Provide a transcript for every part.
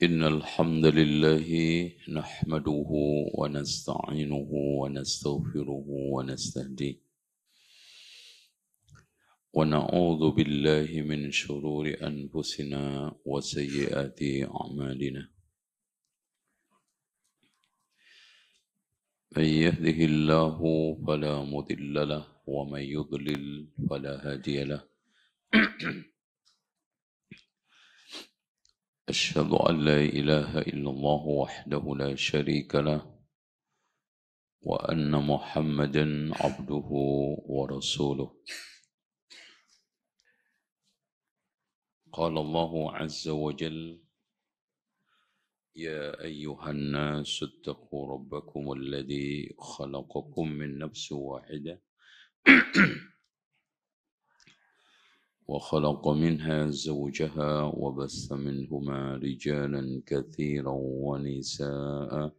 إن الحمد لله نحمده ونستعينه ونستغفره ونستهديه ونعوذ بالله من شرور أنفسنا وسيئات أعمالنا من يهده الله فلا مضل له ومن يضلل فلا هادي له أشهد أن لا إله إلا الله وحده لا شريك له وأن محمدا عبده ورسوله قال الله عز وجل يا أيها الناس اتقوا ربكم الذي خلقكم من نفس واحدة وخلق منها زوجها وبث منهما رجالا كثيرا ونساء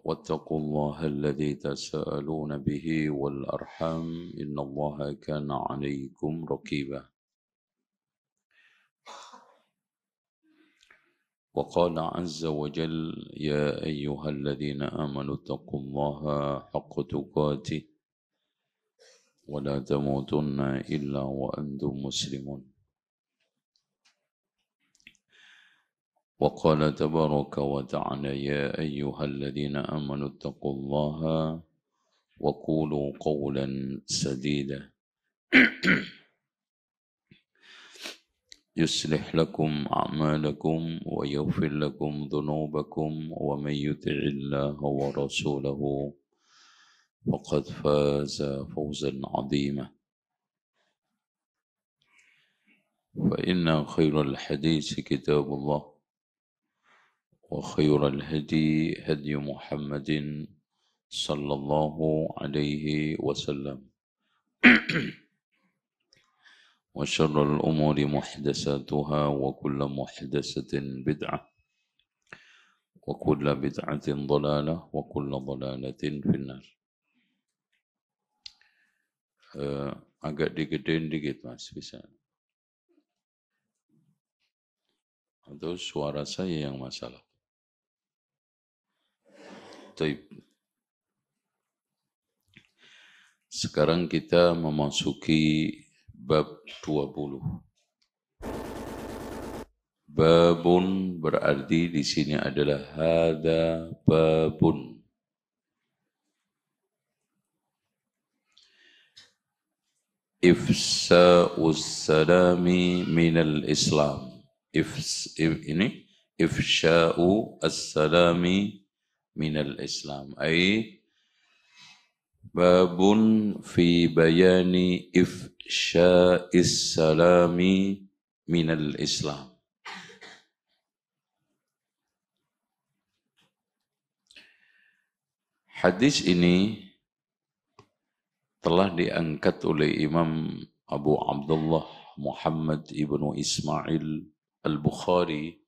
واتقوا الله الذي تساءلون به والأرحام إن الله كان عليكم رقيبا وقال عز وجل يا أيها الذين آمنوا اتقوا الله حق تقاته ولا تموتن إلا وأنتم مسلمون وقال تبارك وتعالى يا أيها الذين آمنوا اتقوا الله وقولوا قولا سديدا يصلح لكم أعمالكم ويغفر لكم ذنوبكم ومن يطع الله ورسوله فقد فاز فوزا عظيما فإن خير الحديث كتاب الله وخير الهدي هدي محمد صلى الله عليه وسلم وشر الأمور محدثاتها وكل محدثة بدعة وكل بدعة ضلالة وكل ضلالة في النار. Agak digedein dikit mas, bisa? Atau suara saya yang masalah? Taib. Sekarang kita memasuki bab 20. Babun berarti di sini adalah hada babun. Ifsa'us salami minal Islam. Ini ifsha'u as-salami minal Islam. Babun fi bayani ifsha'is salami minal Islam. Hadis ini telah diangkat oleh Imam Abu Abdullah Muhammad ibnu Ismail al-Bukhari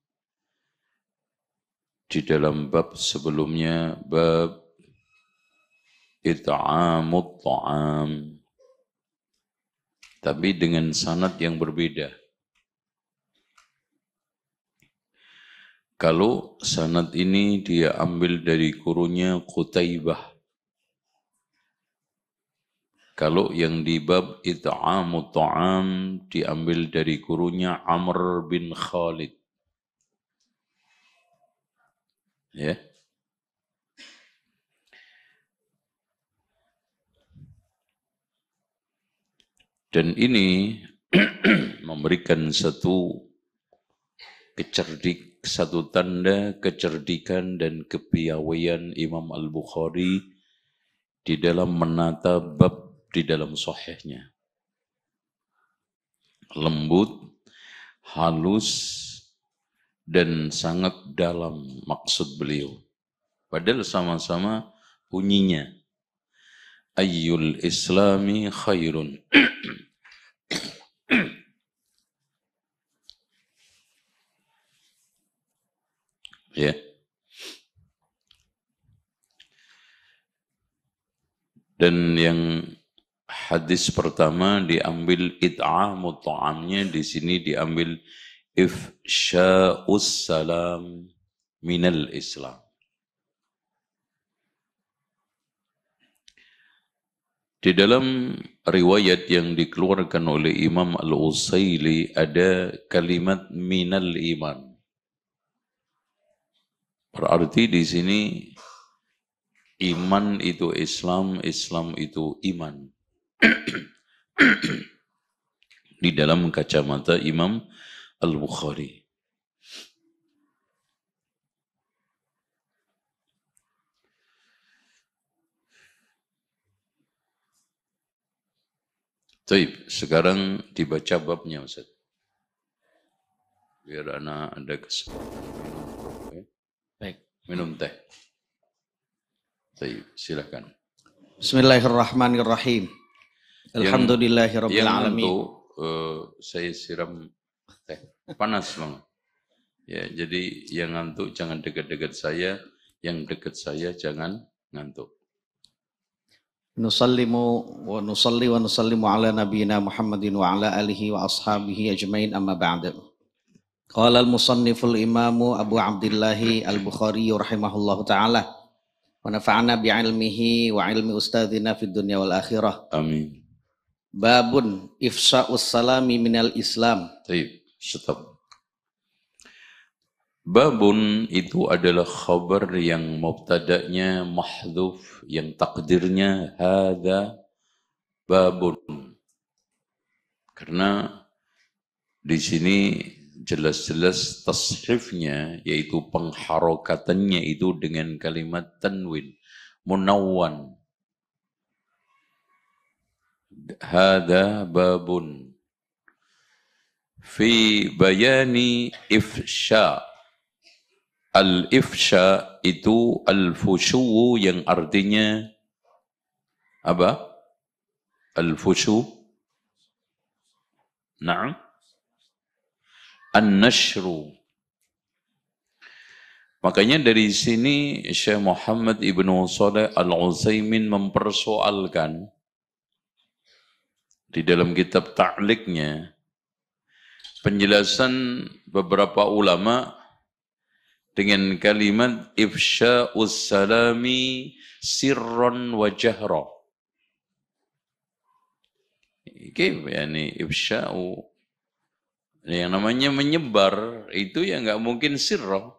di dalam bab sebelumnya, bab it'amut ta'am, tapi dengan sanad yang berbeda. Kalau sanad ini dia ambil dari gurunya Qutaibah. Kalau yang di bab it'amut ta'am diambil dari gurunya Amr bin Khalid. Ya. Dan ini memberikan satu tanda kecerdikan dan kepiawaian Imam Al-Bukhari di dalam menata bab di dalam sahihnya. Lembut, halus, dan sangat dalam maksud beliau. Padahal sama-sama bunyinya ayyul islami khairun. Ya. Dan yang hadis pertama diambil it'amut ta'amnya, di sini diambil ifsya'us salam minal Islam. Di dalam riwayat yang dikeluarkan oleh Imam Al-Usaili ada kalimat minal iman. Berarti di sini iman itu Islam, Islam itu iman. Di dalam kacamata Imam Al-Bukhari. Baik, sekarang dibaca babnya Ustaz. Biar anak ada kesempatan. Baik, minum teh. Baik, silakan. Bismillahirrahmanirrahim. Alhamdulillahirabbil alamin. Yang saya siram teh panas banget. Ya, jadi yang ngantuk jangan dekat-dekat saya, yang dekat saya jangan ngantuk. Nusalli wa nusallimu ala nabiyyina Muhammadin wa ala alihi wa ashabihi ajmain amma ba'd. Qala al-musanniful imamu Abu Abdillahi Al-Bukhari rahimahullahu ta'ala wa nafa'ana bi'ilmihi wa ilmi ustadzina fid dunya wal akhirah. Amin. Babun ifsya'us salami minal Islam. Baik, stop. Babun itu adalah khabar yang mubtada'nya mahdhuf, yang takdirnya hadza babun. Karena di sini jelas-jelas tashifnya, yaitu pengharokatannya itu dengan kalimat tanwin, munawwan. Hadza babun fi bayani ifsya. Al-ifsya itu al-fusyu yang artinya apa? Al-fusyu. Na'am. An-nashru. Makanya dari sini Syekh Muhammad Ibnu Shalih Al-Utsaimin mempersoalkan di dalam kitab ta'liqnya penjelasan beberapa ulama dengan kalimat ifsya'us salami sirran wa jahra. Kif yani ifsya'u, yang namanya menyebar itu ya enggak mungkin sirra.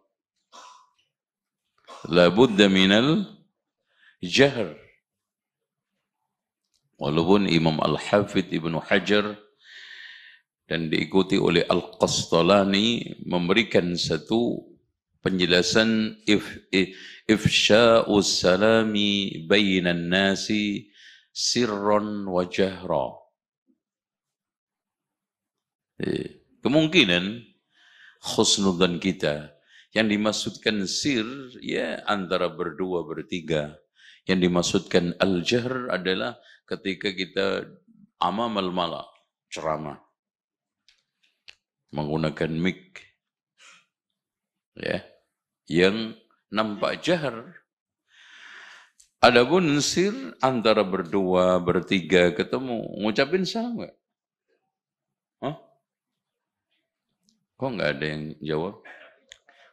La budda minal jahr. Walaupun Imam Al-Hafidh Ibnu Hajar dan diikuti oleh Al-Qastalani memberikan satu penjelasan ifsya'us salami bainan nasi sirran wa jahra. Kemungkinan khusnudzan kita yang dimaksudkan sir ya antara berdua bertiga. Yang dimaksudkan al-jahr adalah ketika kita amamal mala, ceramah menggunakan mic ya, yang nampak jahar. Adapun sir antara berdua, bertiga ketemu, ngucapin salam nggak? Hah? Kok nggak ada yang jawab?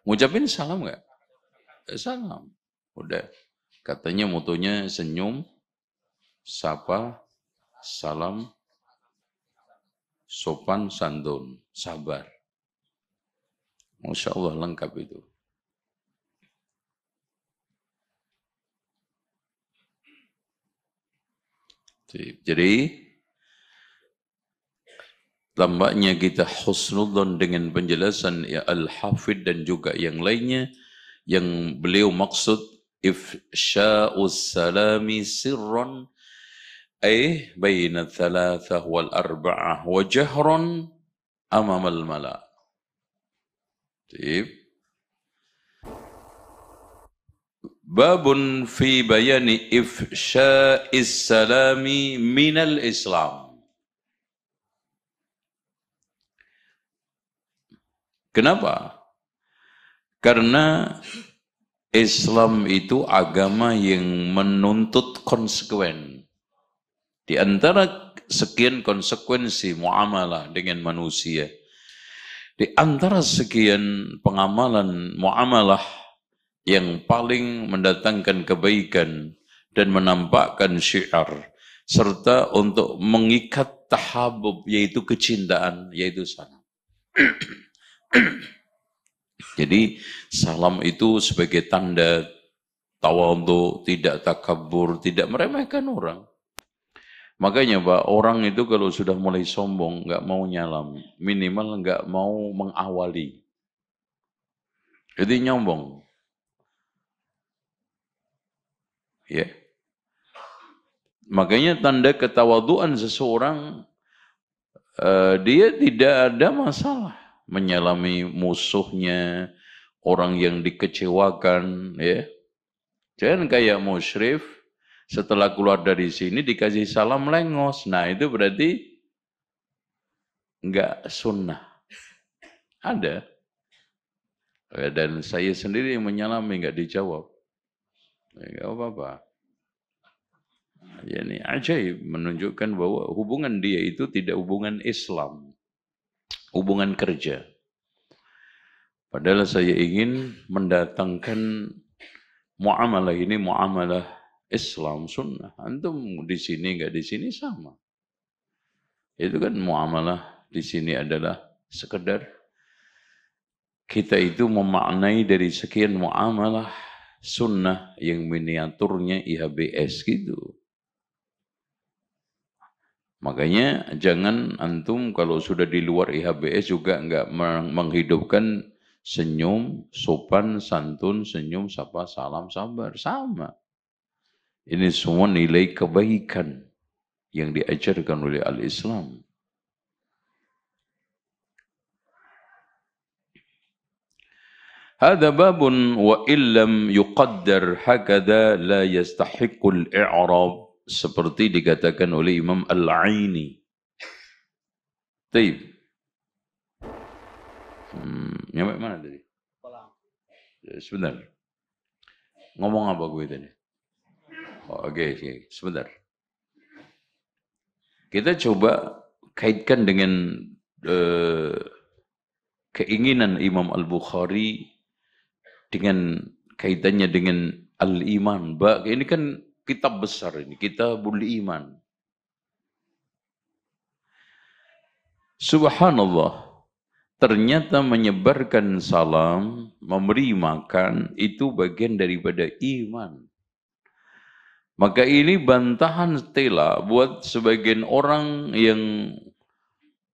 Ngucapin salam nggak? Salam. Udah. Katanya motonya senyum, sapa, salam, sopan, santun, sabar. Masya Allah lengkap itu. Jadi tampaknya kita husnudzon dengan penjelasan ya Al-Hafidh dan juga yang lainnya yang beliau maksud ifsya'us salami sirran ay baina thalathah wal arba'ah wa jahran amamal mala'. Babun fi bayani ifsya'is salami minal Islam. Kenapa? Karena Islam itu agama yang menuntut konsekuen. Di antara sekian konsekuensi muamalah dengan manusia, Di antara sekian pengamalan muamalah yang paling mendatangkan kebaikan dan menampakkan syiar serta untuk mengikat tahabub yaitu kecintaan yaitu salam. Jadi salam itu sebagai tanda tawadhu, tidak takabur, tidak meremehkan orang. Makanya Pak, orang itu kalau sudah mulai sombong, nggak mau nyalam, minimal nggak mau mengawali. Jadi nyombong. Ya. Makanya tanda ketawaduan seseorang, dia tidak ada masalah menyalami musuhnya, orang yang dikecewakan, ya. Jangan kayak musyrif, setelah keluar dari sini dikasih salam lengos. Nah itu berarti enggak sunnah. Ada. Dan saya sendiri yang menyalami enggak dijawab. Enggak apa-apa. Ya, ini ajaib menunjukkan bahwa hubungan dia itu tidak hubungan Islam. Hubungan kerja. Padahal saya ingin mendatangkan muamalah ini muamalah Islam sunnah. Antum di sini enggak di sini sama. Itu kan muamalah di sini adalah sekedar kita itu memaknai dari sekian muamalah sunnah yang miniaturnya IHBS gitu. Makanya jangan antum kalau sudah di luar IHBS juga enggak menghidupkan senyum, sopan, santun, senyum, sapa, salam, sabar. Sama. Ini semua nilai kebaikan yang diajarkan oleh al-Islam. Hadza babun wa illam yuqaddar hakadha la yastahiqqul i'rab, seperti dikatakan oleh Imam Al-Aini. Baik. Nyampe mana tadi? Sebentar. Ngomong apa gue tadi? Oke, sebentar. Kita coba kaitkan dengan keinginan Imam Al-Bukhari dengan kaitannya dengan al-iman. Ini kan kitab besar ini, Kitabul Iman. Subhanallah, ternyata menyebarkan salam, memberi makan, itu bagian daripada iman. Maka ini bantahan stela buat sebagian orang yang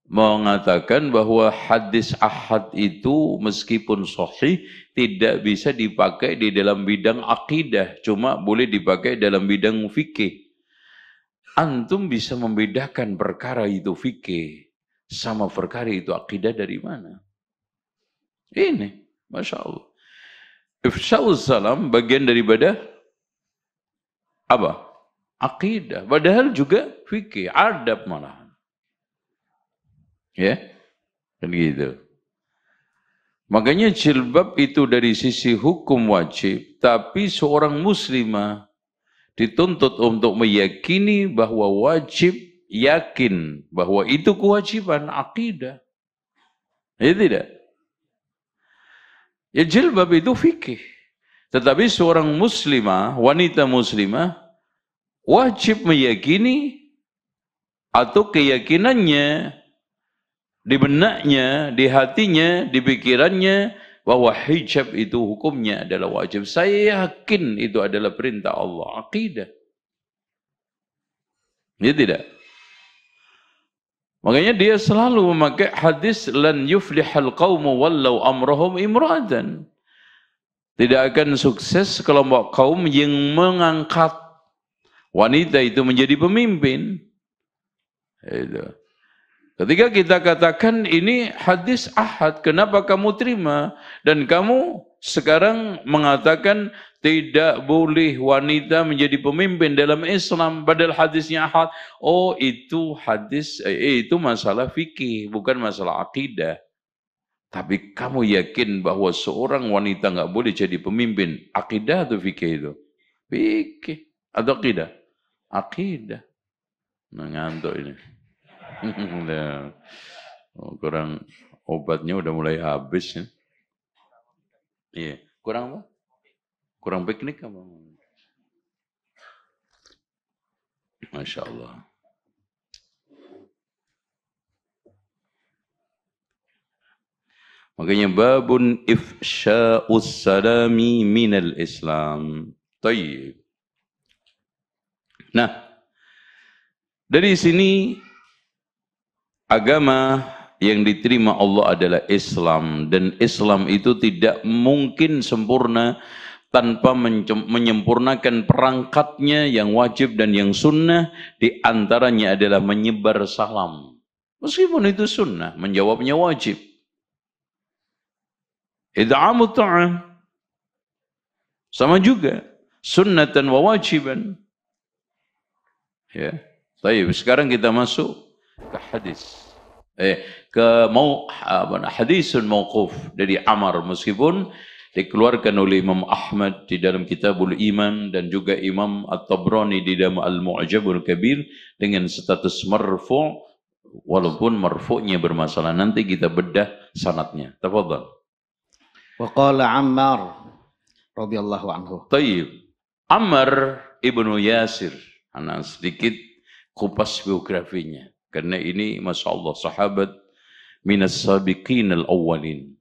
mengatakan bahwa hadis ahad itu meskipun sahih tidak bisa dipakai di dalam bidang akidah, cuma boleh dipakai dalam bidang fikih. Antum bisa membedakan perkara itu fikih sama perkara itu akidah dari mana? Ini, Masya Allah. Ifsya'us salam bagian daripada apa? Akidah. Padahal juga fikih, adab malahan. Ya, kan gitu. Makanya jilbab itu dari sisi hukum wajib, tapi seorang muslimah dituntut untuk meyakini bahwa wajib, yakin bahwa itu kewajiban akidah. Ya tidak? Ya jilbab itu fikih. Tetapi seorang muslimah, wanita muslimah, wajib meyakini atau keyakinannya di benaknya, di hatinya, di pikirannya, bahwa hijab itu hukumnya adalah wajib. Saya yakin itu adalah perintah Allah. Akidah. Ya tidak? Makanya dia selalu memakai hadis lan yuflihal qaumu wallau amrahum imra'atan. Tidak akan sukses kelompok kaum yang mengangkat wanita itu menjadi pemimpin. Itu. Ketika kita katakan ini hadis ahad, kenapa kamu terima? Dan kamu sekarang mengatakan tidak boleh wanita menjadi pemimpin dalam Islam, padahal hadisnya ahad. Oh, itu hadis, itu masalah fikih, bukan masalah akidah. Tapi kamu yakin bahwa seorang wanita nggak boleh jadi pemimpin, akidah atau fikih itu? Fikih atau akidah? Akidah. Nah, ngantuk ini. Kurang obatnya udah mulai habis ya. Iya, kurang apa? Kurang piknik apa? Masya Allah. Makanya babun ifsya'us salami minal Islam. Tayyib. Nah, dari sini agama yang diterima Allah adalah Islam, dan Islam itu tidak mungkin sempurna tanpa menyempurnakan perangkatnya yang wajib dan yang sunnah. Di antaranya adalah menyebar salam. Meskipun itu sunnah, menjawabnya wajib. Id'amu ta'am sama juga, sunnatan wa wajiban. Ya. Baik, sekarang kita masuk ke hadis. Hadisun mauquf dari Ammar, meskipun dikeluarkan oleh Imam Ahmad di dalam Kitabul Iman dan juga Imam At-Tabrani di dalam Al-Mu'jamul Kabir dengan status marfu', walaupun marfu'nya bermasalah. Nanti kita bedah sanadnya. Tafadhal. Wa qala Ammar radhiyallahu anhu. Tayyib. Ammar ibnu Yasir. Anak sedikit kupas biografinya. Karena ini Masya Allah sahabat minas sabiqin al-awwalin.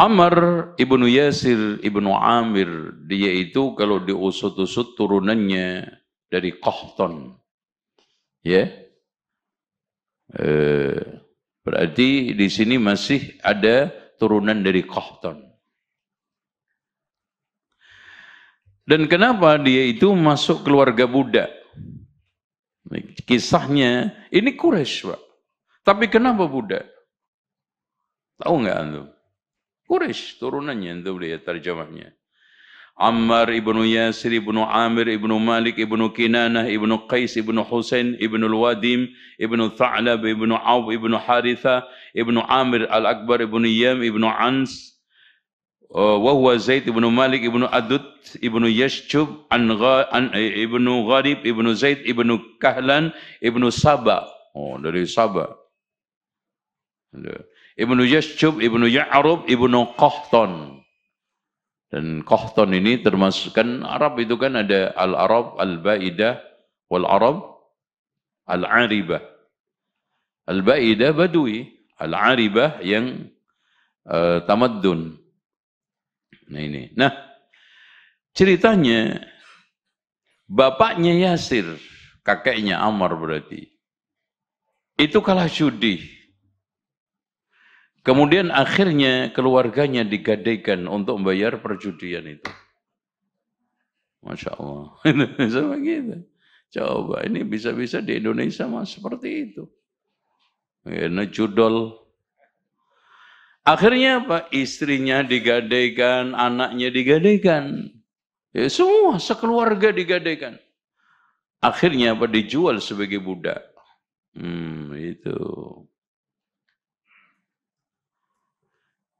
Ammar ibnu Yasir ibnu Amir, dia itu kalau diusut-usut turunannya dari Qahtan. Ya. Berarti di sini masih ada turunan dari Qahtan. Dan kenapa dia itu masuk keluarga budak? Kisahnya, ini Quraisy, Pak. Tapi kenapa budak? Tahu nggak antum? Quraisy turunannya, antum lihat terjemahnya. Ammar ibnu Yasir ibnu Amir ibnu Malik ibnu Kinanah ibnu Qais ibnu Husain ibnu Al-Wadim ibnu Tha'lab ibnu Auf ibnu Haritha ibnu Amir Al-Akbar ibnu Yam ibnu Ans wa huwa Zaid ibnu Malik ibnu Adud ibnu Yashjub ibnu Gharib ibnu Zaid ibnu Kahlan ibnu Saba. Oh, dari Saba. Ibnu Yashjub ibnu Ya'rub ibnu Qahtan. Dan Qahtan ini termasuk, kan Arab itu kan ada Al-Arab Al-Baidah wal Arab Al-Aribah. Al-Baidah Badui, Al-Aribah yang tamaddun. Nah ini. Nah, ceritanya bapaknya Yasir, kakeknya Ammar berarti, itu kalah judi. Kemudian akhirnya keluarganya digadaikan untuk membayar perjudian itu. Masya Allah. Sama gitu. Coba, ini bisa-bisa di Indonesia mah seperti itu. Ini judol. Akhirnya apa? Istrinya digadaikan, anaknya digadaikan. Ya, semua sekeluarga digadaikan. Akhirnya apa? Dijual sebagai budak. Itu.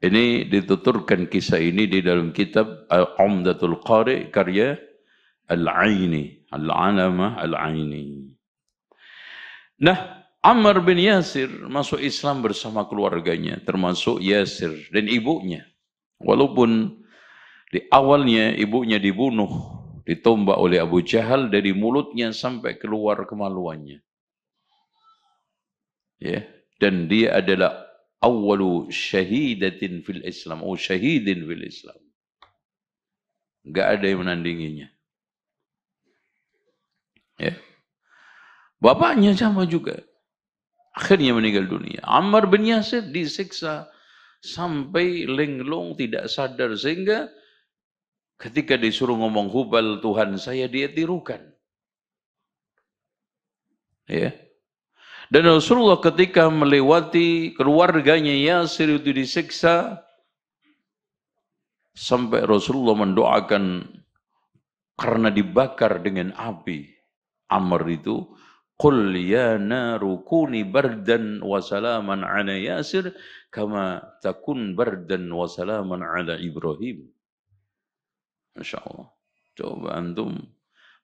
Ini dituturkan kisah ini di dalam kitab Umdatul Qari karya Al-Aini, Al-Alamah Al-Aini. Nah, Ammar bin Yasir masuk Islam bersama keluarganya, termasuk Yasir dan ibunya. Walaupun di awalnya ibunya dibunuh, ditombak oleh Abu Jahal dari mulutnya sampai keluar kemaluannya. Ya, dan dia adalah awwalu syahidatin fil Islam, atau syahidin fil Islam. Enggak ada yang menandinginya. Ya. Bapaknya sama juga. Akhirnya meninggal dunia. Ammar bin Yasir disiksa sampai linglung tidak sadar, sehingga ketika disuruh ngomong Hubal Tuhan saya, dia tirukan. Ya. Dan Rasulullah ketika melewati keluarganya Yasir itu disiksa, sampai Rasulullah mendoakan karena dibakar dengan api. Ammar itu, qul ya naru kuni bardan wa salaman ala Yasir kama takun bardan wa salaman ala Ibrahim. Masya Allah. Coba antum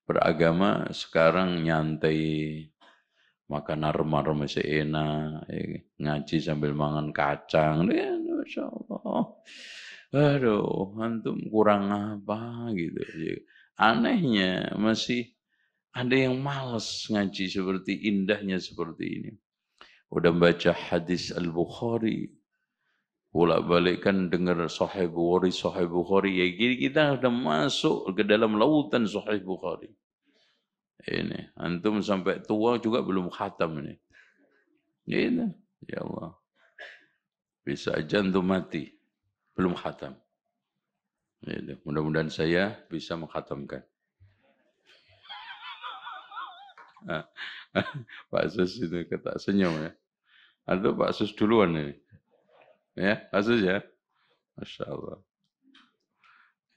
beragama sekarang nyantai, makan armar masih enak, ngaji sambil mangan kacang, Masya Allah. Aduh, antum kurang apa gitu. Anehnya masih ada yang males ngaji seperti indahnya seperti ini. Udah baca hadis Al-Bukhari, bolak-balik kan dengar Sahih Bukhari, ya gini kita udah masuk ke dalam lautan Sahih Bukhari. Ini, antum sampai tua juga belum khatam ini. Ini, ya Allah. Bisa aja antum mati, belum khatam. Ini, mudah-mudahan saya bisa mengkhatamkan. Pak Sus itu kata senyum ya. Atau Pak Sus duluan ini. Ya, Pak Sus ya. Masya Allah.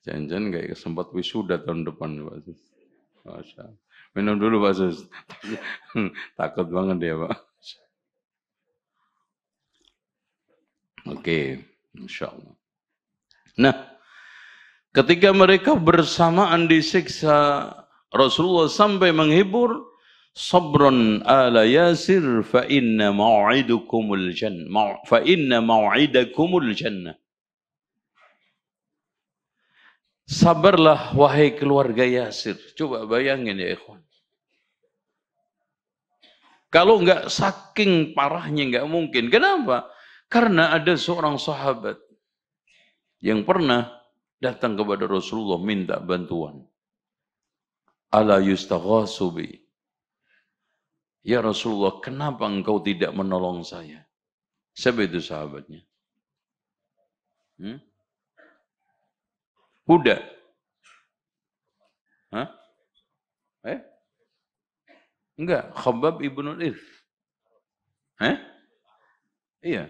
Jangan-jangan kayak sempat wisuda tahun depan Pak Sus. Masya Allah. Minum dulu Pak Sus. Takut banget dia Pak. Oke, Masya Allah. Nah, ketika mereka bersamaan disiksa, Rasulullah sampai menghibur, Sabron ala Yasir fa inna mau'idakumul jannah. Fa inna mau'idakumul jannah. Sabarlah wahai keluarga Yasir. Coba bayangin ya ikhwan. Kalau enggak saking parahnya enggak mungkin. Kenapa? Karena ada seorang sahabat yang pernah datang kepada Rasulullah minta bantuan. Ala yustaghasu bi. Ya Rasulullah, kenapa engkau tidak menolong saya? Siapa itu sahabatnya? Huda. Hah? Enggak, Khabbab ibnul Irth. Iya.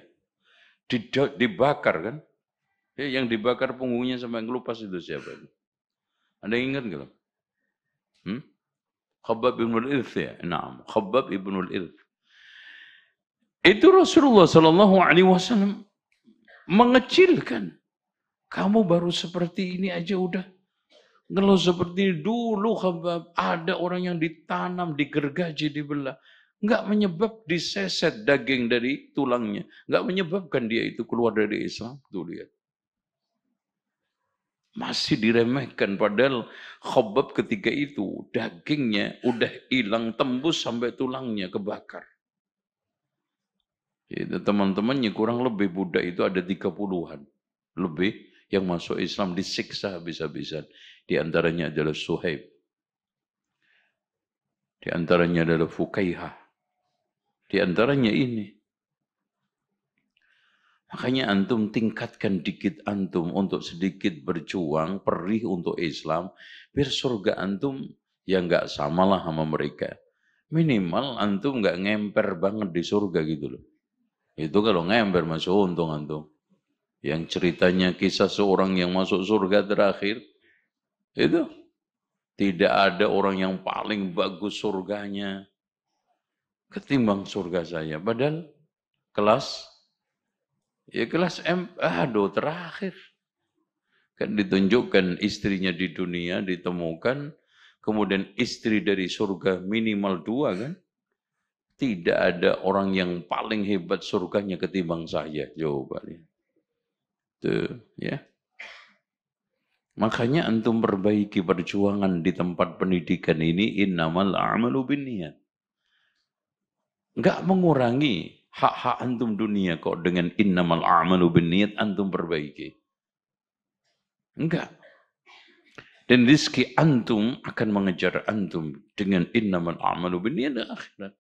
Dibakar kan? Yang dibakar punggungnya sampai ngelupas itu siapa itu? Anda ingat enggak? Khabbab ibnul Irth ya? Naam, Khabbab ibnul Irth. Itu Rasulullah sallallahu alaihi wasallam mengecilkan. Kamu baru seperti ini aja udah ngeluh seperti dulu Khabbab. Ada orang yang ditanam, digergaji, dibelah. Enggak menyebab diseset daging dari tulangnya. Enggak menyebabkan dia itu keluar dari Islam. Tuh lihat. Masih diremehkan, padahal Khabbab ketika itu dagingnya udah hilang, tembus sampai tulangnya kebakar. Itu teman-temannya kurang lebih budak itu ada 30-an lebih yang masuk Islam disiksa habis-habisan. Di antaranya adalah Suhaib. Di antaranya adalah Fukaihah. Di antaranya ini. Makanya antum tingkatkan dikit antum untuk sedikit berjuang, perih untuk Islam, biar surga antum ya nggak samalah sama mereka. Minimal antum nggak ngemper banget di surga gitu loh. Itu kalau ngemper masuk untung antum. Yang ceritanya kisah seorang yang masuk surga terakhir, itu tidak ada orang yang paling bagus surganya ketimbang surga saya. Padahal kelas M, terakhir. Kan ditunjukkan istrinya di dunia, ditemukan, kemudian istri dari surga minimal 2 kan. Tidak ada orang yang paling hebat surganya ketimbang saya. Jawabannya. Tuh, ya. Makanya antum perbaiki perjuangan di tempat pendidikan ini, innamal a'malu binniyat. Enggak mengurangi hak-hak antum dunia kok dengan innamal a'malu binniyat antum perbaiki. Enggak. Dan rizki antum akan mengejar antum dengan innamal a'malu binniyat dan akhirat.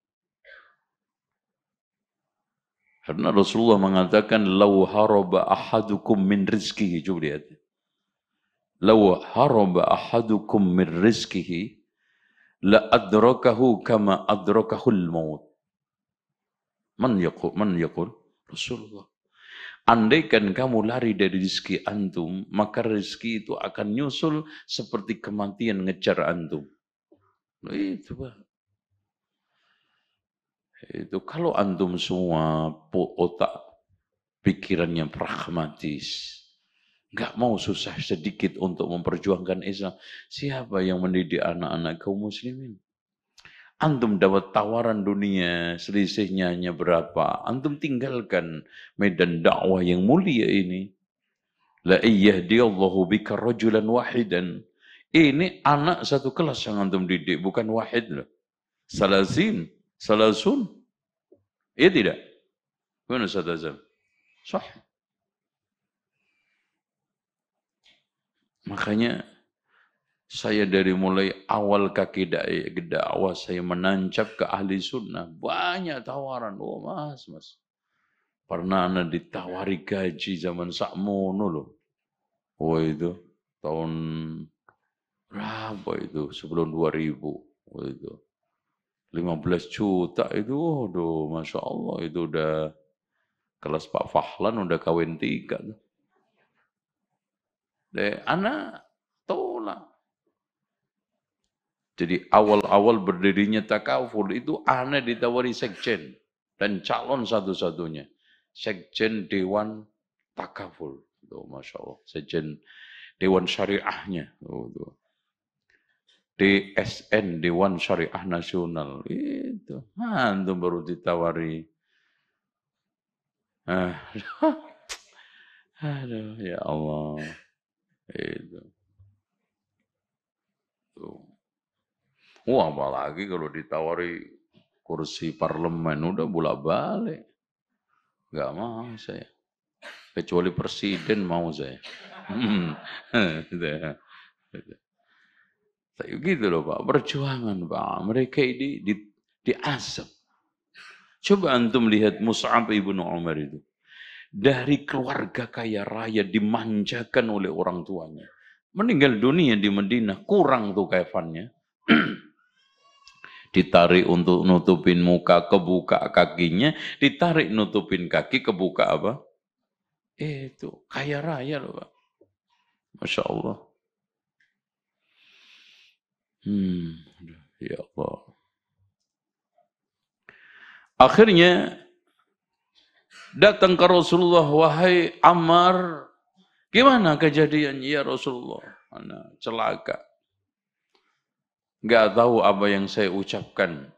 Karena Rasulullah mengatakan law haraba ahadukum min rizkihi. Coba lihat. Law haraba ahadukum min rizkihi la adrakahu kama adrakahul maut. Man yaqul Rasulullah. Andaikan kamu lari dari rezeki antum, maka rezeki itu akan nyusul seperti kematian ngejar antum. Itu Pak. Itu kalau antum semua otak pikirannya pragmatis, nggak mau susah sedikit untuk memperjuangkan Islam, siapa yang mendidik anak-anak kaum muslimin? Antum dapat tawaran dunia, selisihnya hanya berapa? Antum tinggalkan medan dakwah yang mulia ini. La iyahdiyallahu bika rajulan wahidan. Ini anak satu kelas yang antum didik, bukan wahid loh. Salasun. Iya tidak? Gimana Ustaz Azam? Sah. Makanya saya dari mulai awal kaki dakwah saya menancap ke ahli sunnah. Banyak tawaran. Oh mas. Pernah anak ditawari gaji zaman sakmono loh. Oh itu tahun berapa itu? Sebelum 2000. Oh itu 15 juta itu. Waduh, Masya Allah itu udah kelas Pak Fahlan udah kawin 3 tuh. Anak tolak. Jadi awal-awal berdirinya takaful itu anak ditawari sekjen dan calon satu-satunya. Sekjen Dewan Takaful. Tuh, Masya Allah. Sekjen Dewan Syariahnya. Tuh. DSN Dewan Syariah Nasional. Itu. Antum baru ditawari. Aduh, ya Allah. Itu. Tuh. Wah, apalagi kalau ditawari kursi parlemen udah bolak-balik. Gak mau saya. Kecuali presiden mau saya. Gitu loh Pak, perjuangan Pak. Mereka ini diasap. Coba antum lihat Mus'ab ibnu Umar itu. Dari keluarga kaya raya dimanjakan oleh orang tuanya. Meninggal dunia di Madinah, kurang tuh kafannya. Ditarik untuk nutupin muka, kebuka kakinya, ditarik nutupin kaki, kebuka apa? Itu kaya raya loh Pak. Masya Allah. Ya Allah. Akhirnya datang ke Rasulullah, wahai Ammar, gimana kejadiannya ya Rasulullah? Mana celaka. Gak tahu apa yang saya ucapkan.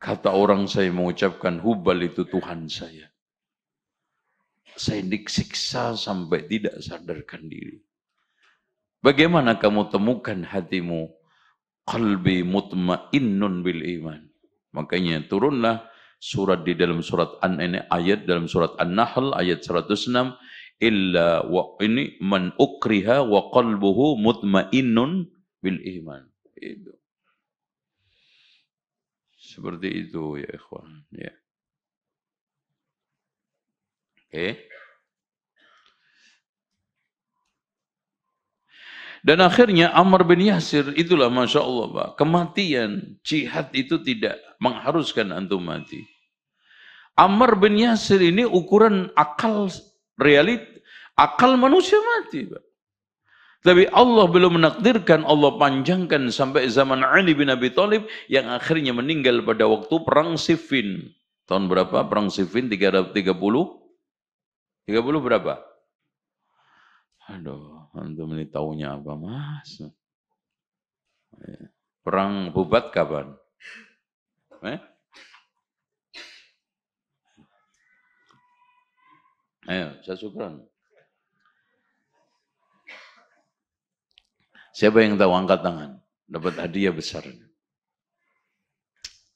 Kata orang saya mengucapkan Hubal itu Tuhan saya. Saya disiksa sampai tidak sadarkan diri. Bagaimana kamu temukan hatimu? Qalbi mutmainnun bil iman. Makanya turunlah surat di dalam surat ayat dalam surat An-Nahl ayat 106. Illa wa ini man ukriha wa qalbuhu mutmainnun bil iman. Itu. Seperti itu ya ikhwan. Ya. Oke. Dan akhirnya Ammar bin Yasir itulah Masya Allah Pak. Kematian jihad itu tidak mengharuskan antum mati. Ammar bin Yasir ini ukuran akal akal manusia mati Pak. Tapi Allah belum menakdirkan, Allah panjangkan sampai zaman Ali bin Abi Thalib yang akhirnya meninggal pada waktu perang Siffin. Tahun berapa perang Siffin? 30? 30 berapa? Aduh, antum ini taunya apa mas? Perang Bubat kapan? Ayo, saya syukran. Siapa yang tahu angkat tangan? Dapat hadiah besar.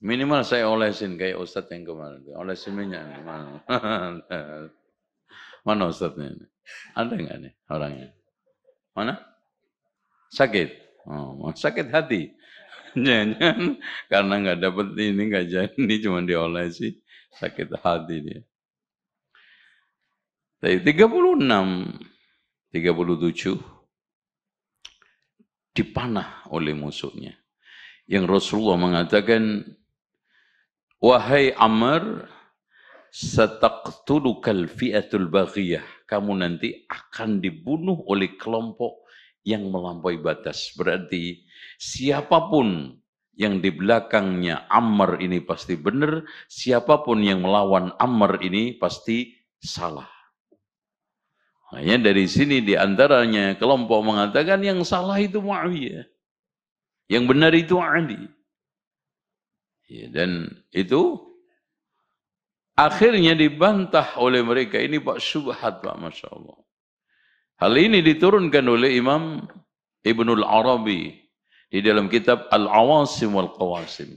Minimal saya olesin kayak Ustadz yang kemarin. Olesin minyak. Mana Ustadznya ini? Ada nggak nih orangnya? Mana? Sakit? Oh, sakit hati. Jangan karena nggak dapat ini nggak jadi cuma diolesi sakit hati dia. Tapi 36, 37 dipanah oleh musuhnya. Yang Rasulullah mengatakan, wahai Ammar, sataqtulukal fi'atul baghiyah. Kamu nanti akan dibunuh oleh kelompok yang melampaui batas. Berarti siapapun yang di belakangnya Ammar ini pasti benar, siapapun yang melawan Ammar ini pasti salah. Hanya dari sini diantaranya kelompok mengatakan yang salah itu Muawiyah. Yang benar itu Ali. Ya, dan itu akhirnya dibantah oleh mereka. Ini Pak syubhat Pak, Masya Allah. Hal ini diturunkan oleh Imam Ibnul Arabi di dalam kitab Al-Awasim wal-Qawasim.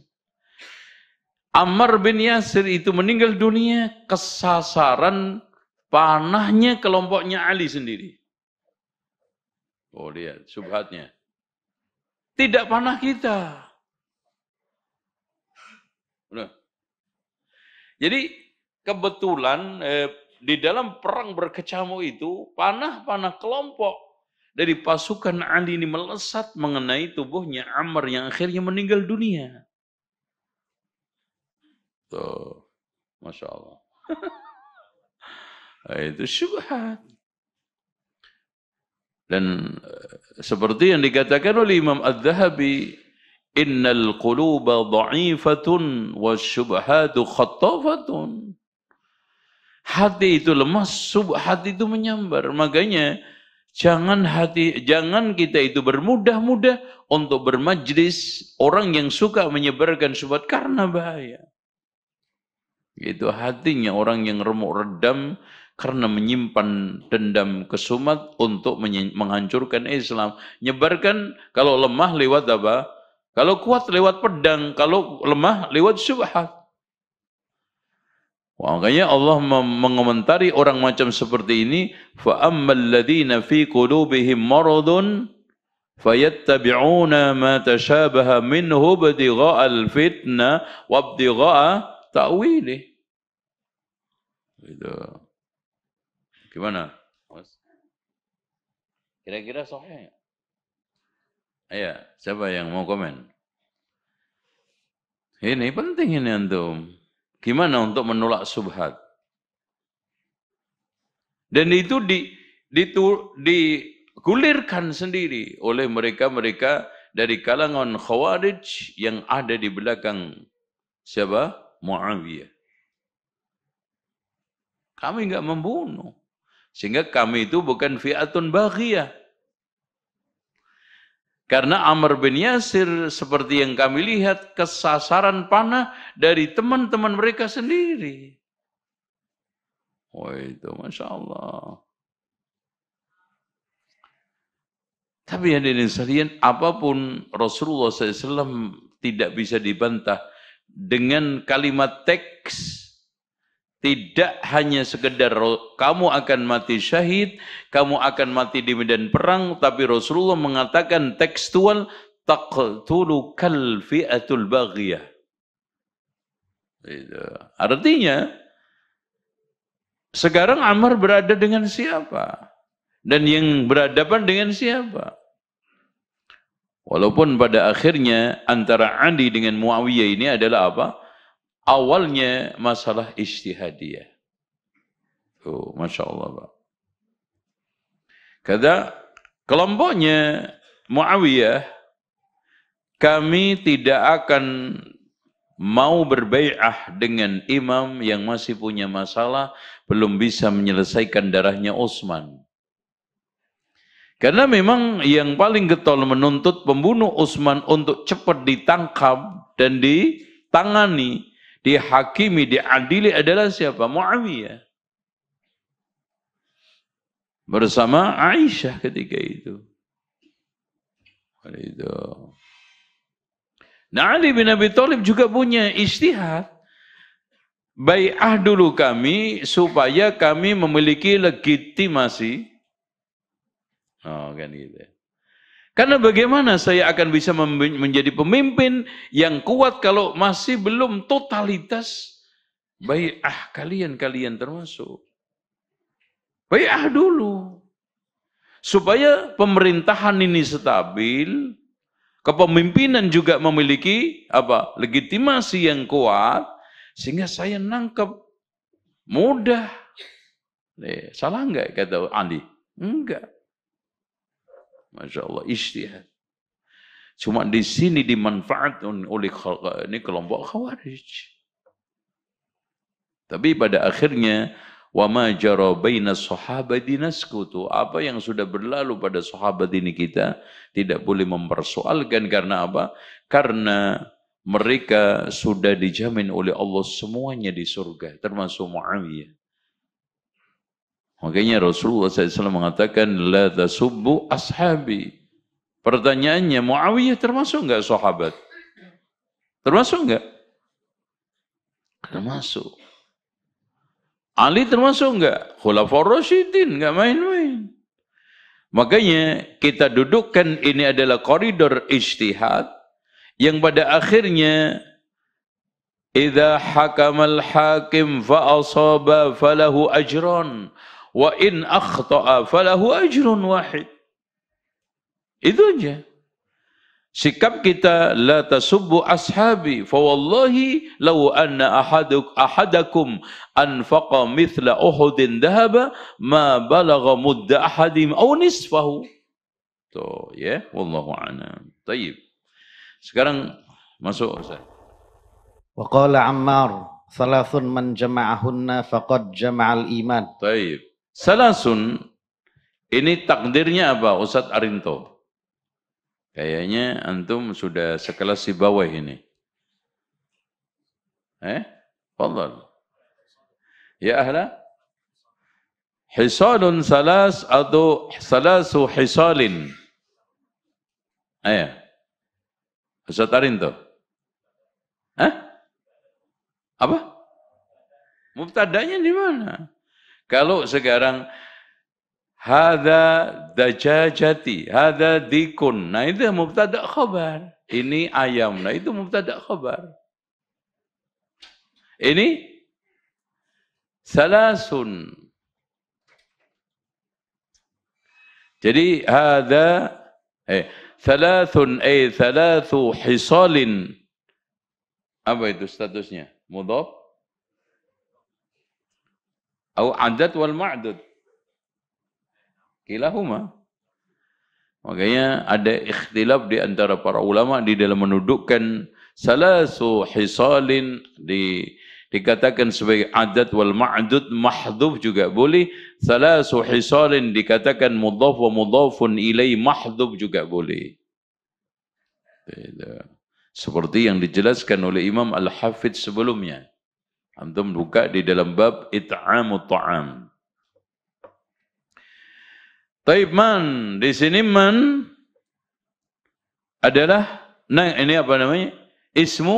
Ammar bin Yasir itu meninggal dunia kesasaran panahnya kelompoknya Ali sendiri. Oh lihat syubhatnya. Tidak panah kita. Nah. Jadi kebetulan di dalam perang berkecamuk itu panah-panah kelompok dari pasukan Ali ini melesat mengenai tubuhnya Ammar yang akhirnya meninggal dunia. Tuh, Masya Allah. Itu syubhat. Dan seperti yang dikatakan oleh Imam Adz-Dzahabi, innal quluba dha'ifatun wasyubhatu khattafatun. Hati itu lemah, syubhat itu menyambar. Makanya jangan kita itu bermudah-mudah untuk bermajlis orang yang suka menyebarkan syubhat karena bahaya. Itu hatinya orang yang remuk redam karena menyimpan dendam kesumat untuk menghancurkan Islam. Nyebarkan kalau lemah lewat apa? Kalau kuat lewat pedang, kalau lemah lewat syubhat. Makanya Allah mengomentari orang macam seperti ini, fa ammal ladzina fi qulubihim maradun fayattabi'una ma tashabaha minhu ibtigha'al fitnah wa ibtigha'a ta'wilih. Itu. Gimana? Kira-kira sahih? Ayo, siapa yang mau komen? Ini penting ini antum. Gimana untuk menolak syubhat? Dan itu digulirkan sendiri oleh mereka-mereka dari kalangan Khawarij yang ada di belakang siapa? Muawiyah. Kami enggak membunuh. Sehingga kami itu bukan fi'atun baghiyah. Karena Ammar bin Yasir seperti yang kami lihat kesasaran panah dari teman-teman mereka sendiri. Oh itu Masya Allah. Tapi hadirin sekalian, apapun Rasulullah SAW tidak bisa dibantah dengan kalimat teks. Tidak hanya sekedar kamu akan mati syahid, kamu akan mati di medan perang, tapi Rasulullah mengatakan tekstual taqtulu kal fi'atul baghiyah. Artinya sekarang Ammar berada dengan siapa? Dan yang berhadapan dengan siapa? Walaupun pada akhirnya antara Ali dengan Muawiyah ini adalah apa? Awalnya masalah ijtihadiyah. Oh, Masya Allah, Pak. Kata kelompoknya Muawiyah, kami tidak akan mau berbai'ah dengan imam yang masih punya masalah, belum bisa menyelesaikan darahnya Utsman. Karena memang yang paling getol menuntut pembunuh Utsman untuk cepat ditangkap dan ditangani, dihakimi, diadili adalah siapa? Muawiyah. Bersama Aisyah ketika itu. Nah, Ali bin Abi Thalib juga punya ijtihad. Bai'ah dulu kami supaya kami memiliki legitimasi. Oh, kan gitu. Karena bagaimana saya akan bisa menjadi pemimpin yang kuat kalau masih belum totalitas bai'ah kalian termasuk. Bai'ah dulu. Supaya pemerintahan ini stabil, kepemimpinan juga memiliki legitimasi yang kuat, sehingga saya nangkep mudah. Salah enggak kata Ali? Enggak. Masya Allah, ijtihad. Cuma di sini dimanfaatkan oleh ini kelompok Khawarij. Tapi pada akhirnya, wa ma jara baina sahabati naskutu. Apa yang sudah berlalu pada sahabat ini kita tidak boleh mempersoalkan. Karena apa? Karena mereka sudah dijamin oleh Allah semuanya di surga, termasuk Muawiyah. Makanya Rasulullah SAW mengatakan, la tasubbu ashabi. Pertanyaannya, Muawiyah termasuk enggak sahabat? Termasuk enggak? Termasuk. Ali termasuk enggak? Khulafaur Rasyidin, enggak main-main. Makanya kita dudukkan ini adalah koridor ijtihad yang pada akhirnya idza hakamal hakim fa asaba falahu ajran wa in akhta'a falahu ajrun wahid. Itu aja. Sikap kita la tasubbu ashabi fa wallahi law anna ahadakum anfaqa mithla uhudin dhahaba ma balagha mudda ahadim aw nisfahu. Tuh ya, wallahu a'lam. Baik. Sekarang masuk Ustaz. Wa qala Ammar, thalathun man jama'ahunna faqad jama'al iman. Baik. Salasun ini takdirnya apa Ustaz Arinto? Kayaknya antum sudah sekelas di bawah ini. Fadhal. Ya ahla. Hisalun salas atau salasu hisalin. Ayah. Ustaz Arinto. Apa? Mubtadanya di mana? Kalau sekarang hadza dajajati, hadza dikun. Nah itu mubtada khabar. Ini ayam. Nah itu mubtada khabar. Ini salasun. Jadi hadza thalathun thalathu hisalin. Apa itu statusnya? Mudhaf? Atau adad wal ma'dud? Kilahuma. Makanya ada ikhtilaf di antara para ulama di dalam menudukkan salasu hisalin dikatakan sebagai adad wal ma'dud, mahdhuf juga boleh. Salasu hisalin dikatakan mudhaf wa mudhafun ilai, mahdhuf juga boleh. Seperti yang dijelaskan oleh Imam Al-Hafidh sebelumnya. Antum buka di dalam bab it'amut ta'am. Taib man, di sini man adalah, nah ini apa namanya? Ismu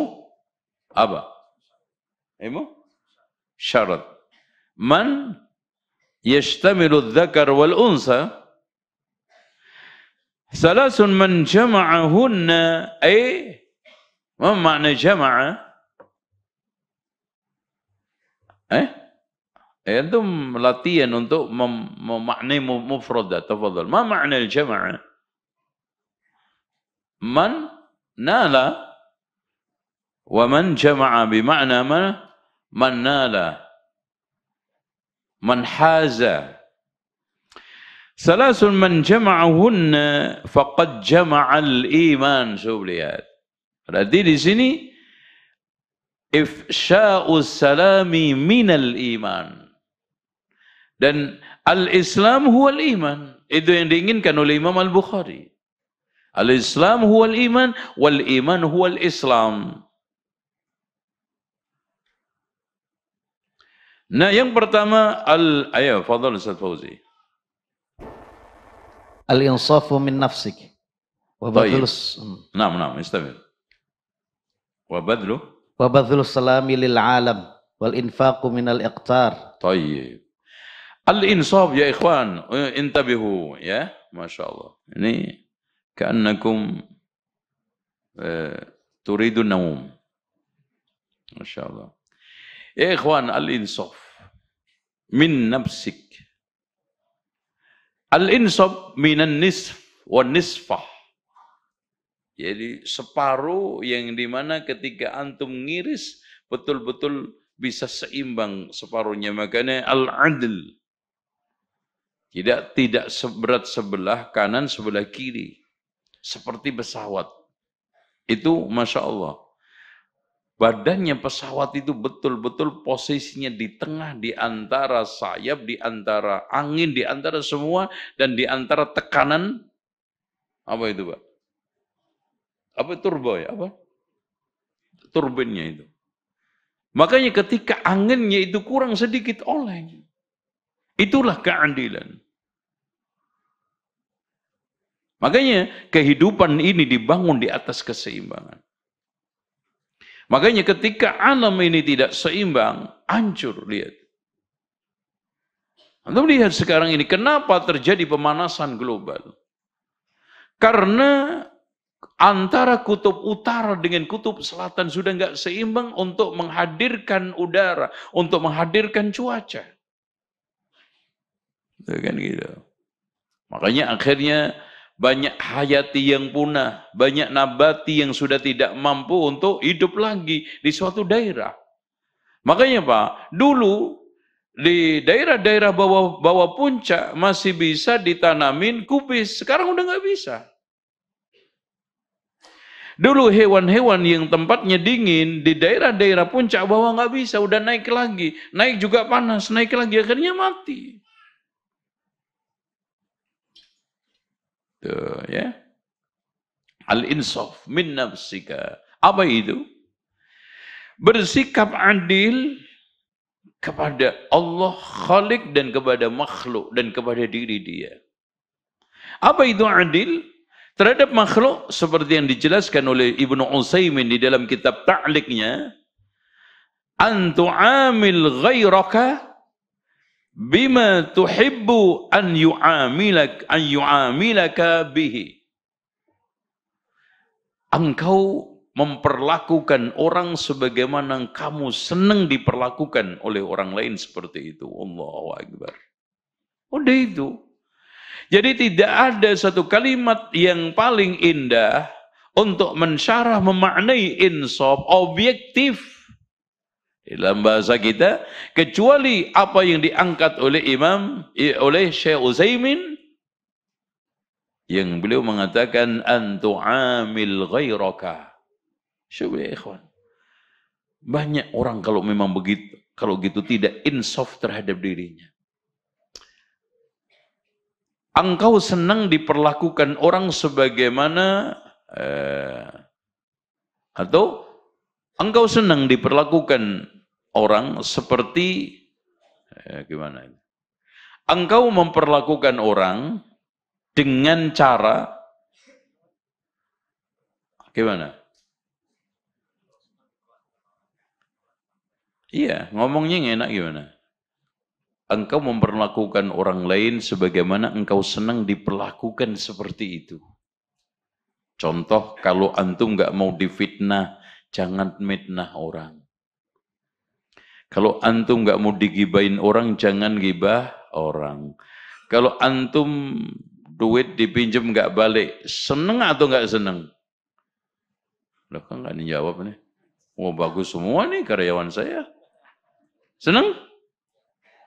apa? Ismu syarat. Man yashtamilu dzakar wal unsa. Salasun man jama'ahunna ma makna jama'a? Antum latihan untuk memaknai mufradat. Tafadhal. Ma makna al-jama'a? Man nala wa man jama'a bima'na man nala. Man haza. Salasun man jama'ahunna faqad jama'al iman. Coba lihat. Berarti di sini ifsya'us salami minal iman. Dan al-Islam huwal iman. Itu yang diinginkan oleh Imam Al-Bukhari. Al-Islam huwal iman, wal iman huwal Islam. Nah, yang pertama ayo, fadhal Ustaz Fauzi. Al-insafu min nafsik. Wa badlus. Naam, istamir. Wa badlus salami lil alam wal infaqu min al-iqtar. Tayyib. Al-insaf ya ikhwan, intabihu ya, Masya Allah. Ini ka'annakum turidu naum. Masya Allah. Ya ikhwan, al-insaf min nafsik. Al-insaf minan nisf wa nisfah. Jadi separuh yang dimana ketika antum ngiris betul-betul bisa seimbang separuhnya. Makanya al-adl. Tidak seberat sebelah kanan, sebelah kiri. Seperti pesawat. Itu Masya Allah. badannya pesawat itu betul-betul posisinya di tengah, di antara sayap, di antara angin, di antara semua, dan di antara tekanan, apa itu Pak? Apa turbo ya? Apa? Turbinnya itu. Makanya ketika anginnya itu kurang sedikit oleng. Itulah keadilan. Makanya kehidupan ini dibangun di atas keseimbangan. Makanya ketika alam ini tidak seimbang, hancur, lihat. Anda lihat sekarang ini, kenapa terjadi pemanasan global? Karena antara kutub utara dengan kutub selatan sudah nggak seimbang untuk menghadirkan udara, untuk menghadirkan cuaca. Itu kan gitu. Makanya akhirnya banyak hayati yang punah, banyak nabati yang sudah tidak mampu untuk hidup lagi di suatu daerah. Makanya Pak, dulu di daerah-daerah bawah puncak masih bisa ditanamin kubis, sekarang udah nggak bisa. Dulu hewan-hewan yang tempatnya dingin di daerah-daerah puncak bawah nggak bisa, udah naik lagi, naik juga panas, naik lagi, akhirnya mati. Tuh ya. Al-insaf min nafsika. Apa itu? Bersikap adil kepada Allah Khalik dan kepada makhluk dan kepada diri dia. Apa itu adil? Terhadap makhluk seperti yang dijelaskan oleh Ibnu Utsaimin di dalam kitab Ta'liqnya, an tu'amil ghairaka bima tuhibbu an yu'amilaka bihi. Engkau memperlakukan orang sebagaimana kamu senang diperlakukan oleh orang lain seperti itu. Allahu Akbar. Udah itu. Jadi tidak ada satu kalimat yang paling indah untuk mensyarah memaknai insaf objektif dalam bahasa kita kecuali apa yang diangkat oleh Syekh Utsaimin yang beliau mengatakan antu'amil ghairaka. Coba ya ikhwan. Banyak orang kalau memang begitu, kalau gitu tidak insaf terhadap dirinya. Engkau senang diperlakukan orang sebagaimana atau engkau senang diperlakukan orang seperti gimana ini? Engkau memperlakukan orang dengan cara gimana? Iya, ngomongnya enak gimana? Engkau memperlakukan orang lain sebagaimana engkau senang diperlakukan seperti itu. Contoh, kalau antum nggak mau difitnah, jangan mitnah orang. Kalau antum nggak mau digibahin orang, jangan gibah orang. Kalau antum duit dipinjam nggak balik, seneng atau nggak seneng? Loh kan nggak dijawab nih. Oh bagus semua nih karyawan saya. Seneng?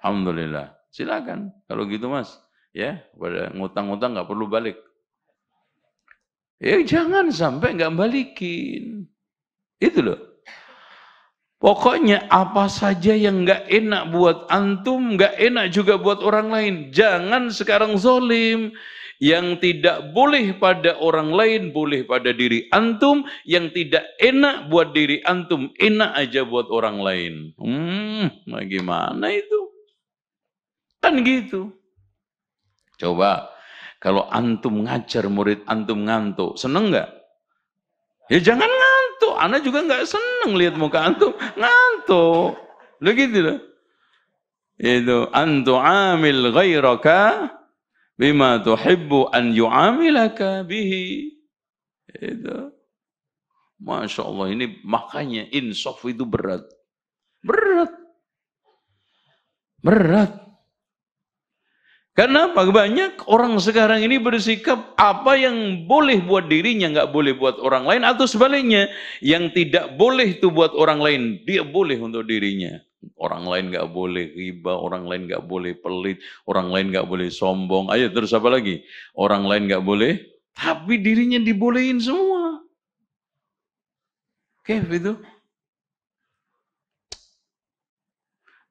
Alhamdulillah. Silakan kalau gitu Mas. Ya, pada ngutang-ngutang nggak perlu balik. Ya jangan sampai nggak balikin. Itu loh. Pokoknya apa saja yang nggak enak buat antum, nggak enak juga buat orang lain. Jangan sekarang zolim. Yang tidak boleh pada orang lain, boleh pada diri antum. Yang tidak enak buat diri antum, enak aja buat orang lain. Bagaimana itu? Kan gitu. Coba, kalau antum ngajar murid antum ngantuk, seneng nggak? Ya jangan ngantuk. Ana juga nggak seneng lihat muka antum ngantuk. Loh gitu loh. Itu antu amil ghairaka bima tuhibbu an yu'amilaka bihi. Itu. Masya Allah, ini makanya insaf itu berat. Berat. Berat. Karena banyak orang sekarang ini bersikap apa yang boleh buat dirinya nggak boleh buat orang lain, atau sebaliknya yang tidak boleh itu buat orang lain dia boleh untuk dirinya. Orang lain nggak boleh riba, orang lain nggak boleh pelit, orang lain nggak boleh sombong. Ayo terus apa lagi? Orang lain nggak boleh, tapi dirinya dibolehin semua. Kayak itu.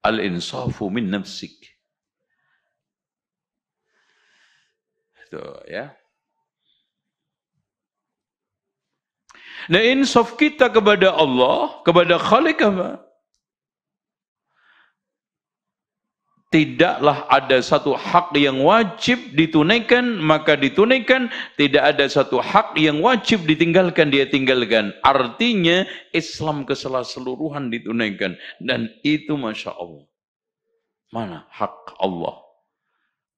Al-insafu min nafsik. Itu ya. Nah, insaf kita kepada Allah, kepada Khalik apa? Tidaklah ada satu hak yang wajib ditunaikan, maka ditunaikan. Tidak ada satu hak yang wajib ditinggalkan, dia tinggalkan. Artinya Islam keseluruhan ditunaikan. Dan itu Masya Allah. Mana hak Allah?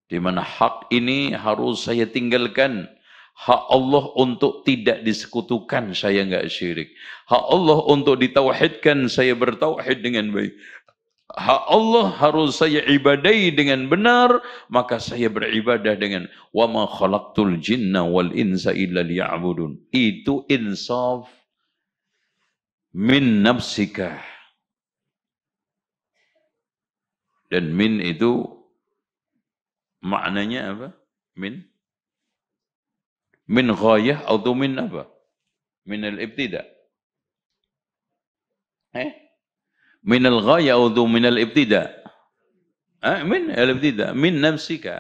Di mana hak ini harus saya tinggalkan. Hak Allah untuk tidak disekutukan, saya enggak syirik. Hak Allah untuk ditauhidkan, saya bertauhid dengan baik. Hak Allah harus saya ibadai dengan benar, maka saya beribadah dengan wa ma khalaqtul jinna wal insa illa liya'budun. Itu insaf min nafsika. Dan min itu maknanya apa? Min ghayah atau min apa? Min al-ibtida. Min al-ghayah atau min al-ibtida. Min al-ibtida. Min nafsika.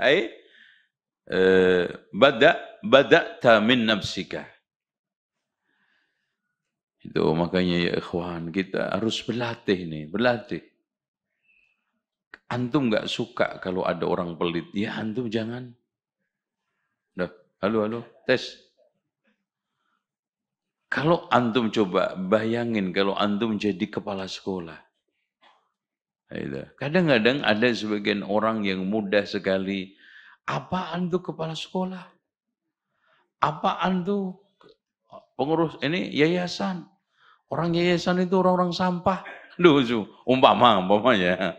Bada'ta min nafsika. Itu makanya ya ikhwan, kita harus berlatih nih, berlatih. Antum nggak suka kalau ada orang pelit, ya antum jangan. Dah, halo, tes. Kalau antum coba bayangin kalau antum jadi kepala sekolah. Kadang-kadang ada sebagian orang yang mudah sekali. Apaan tuh kepala sekolah? Apaan tuh pengurus ini yayasan? Orang yayasan itu orang-orang sampah. Duh, umpamanya.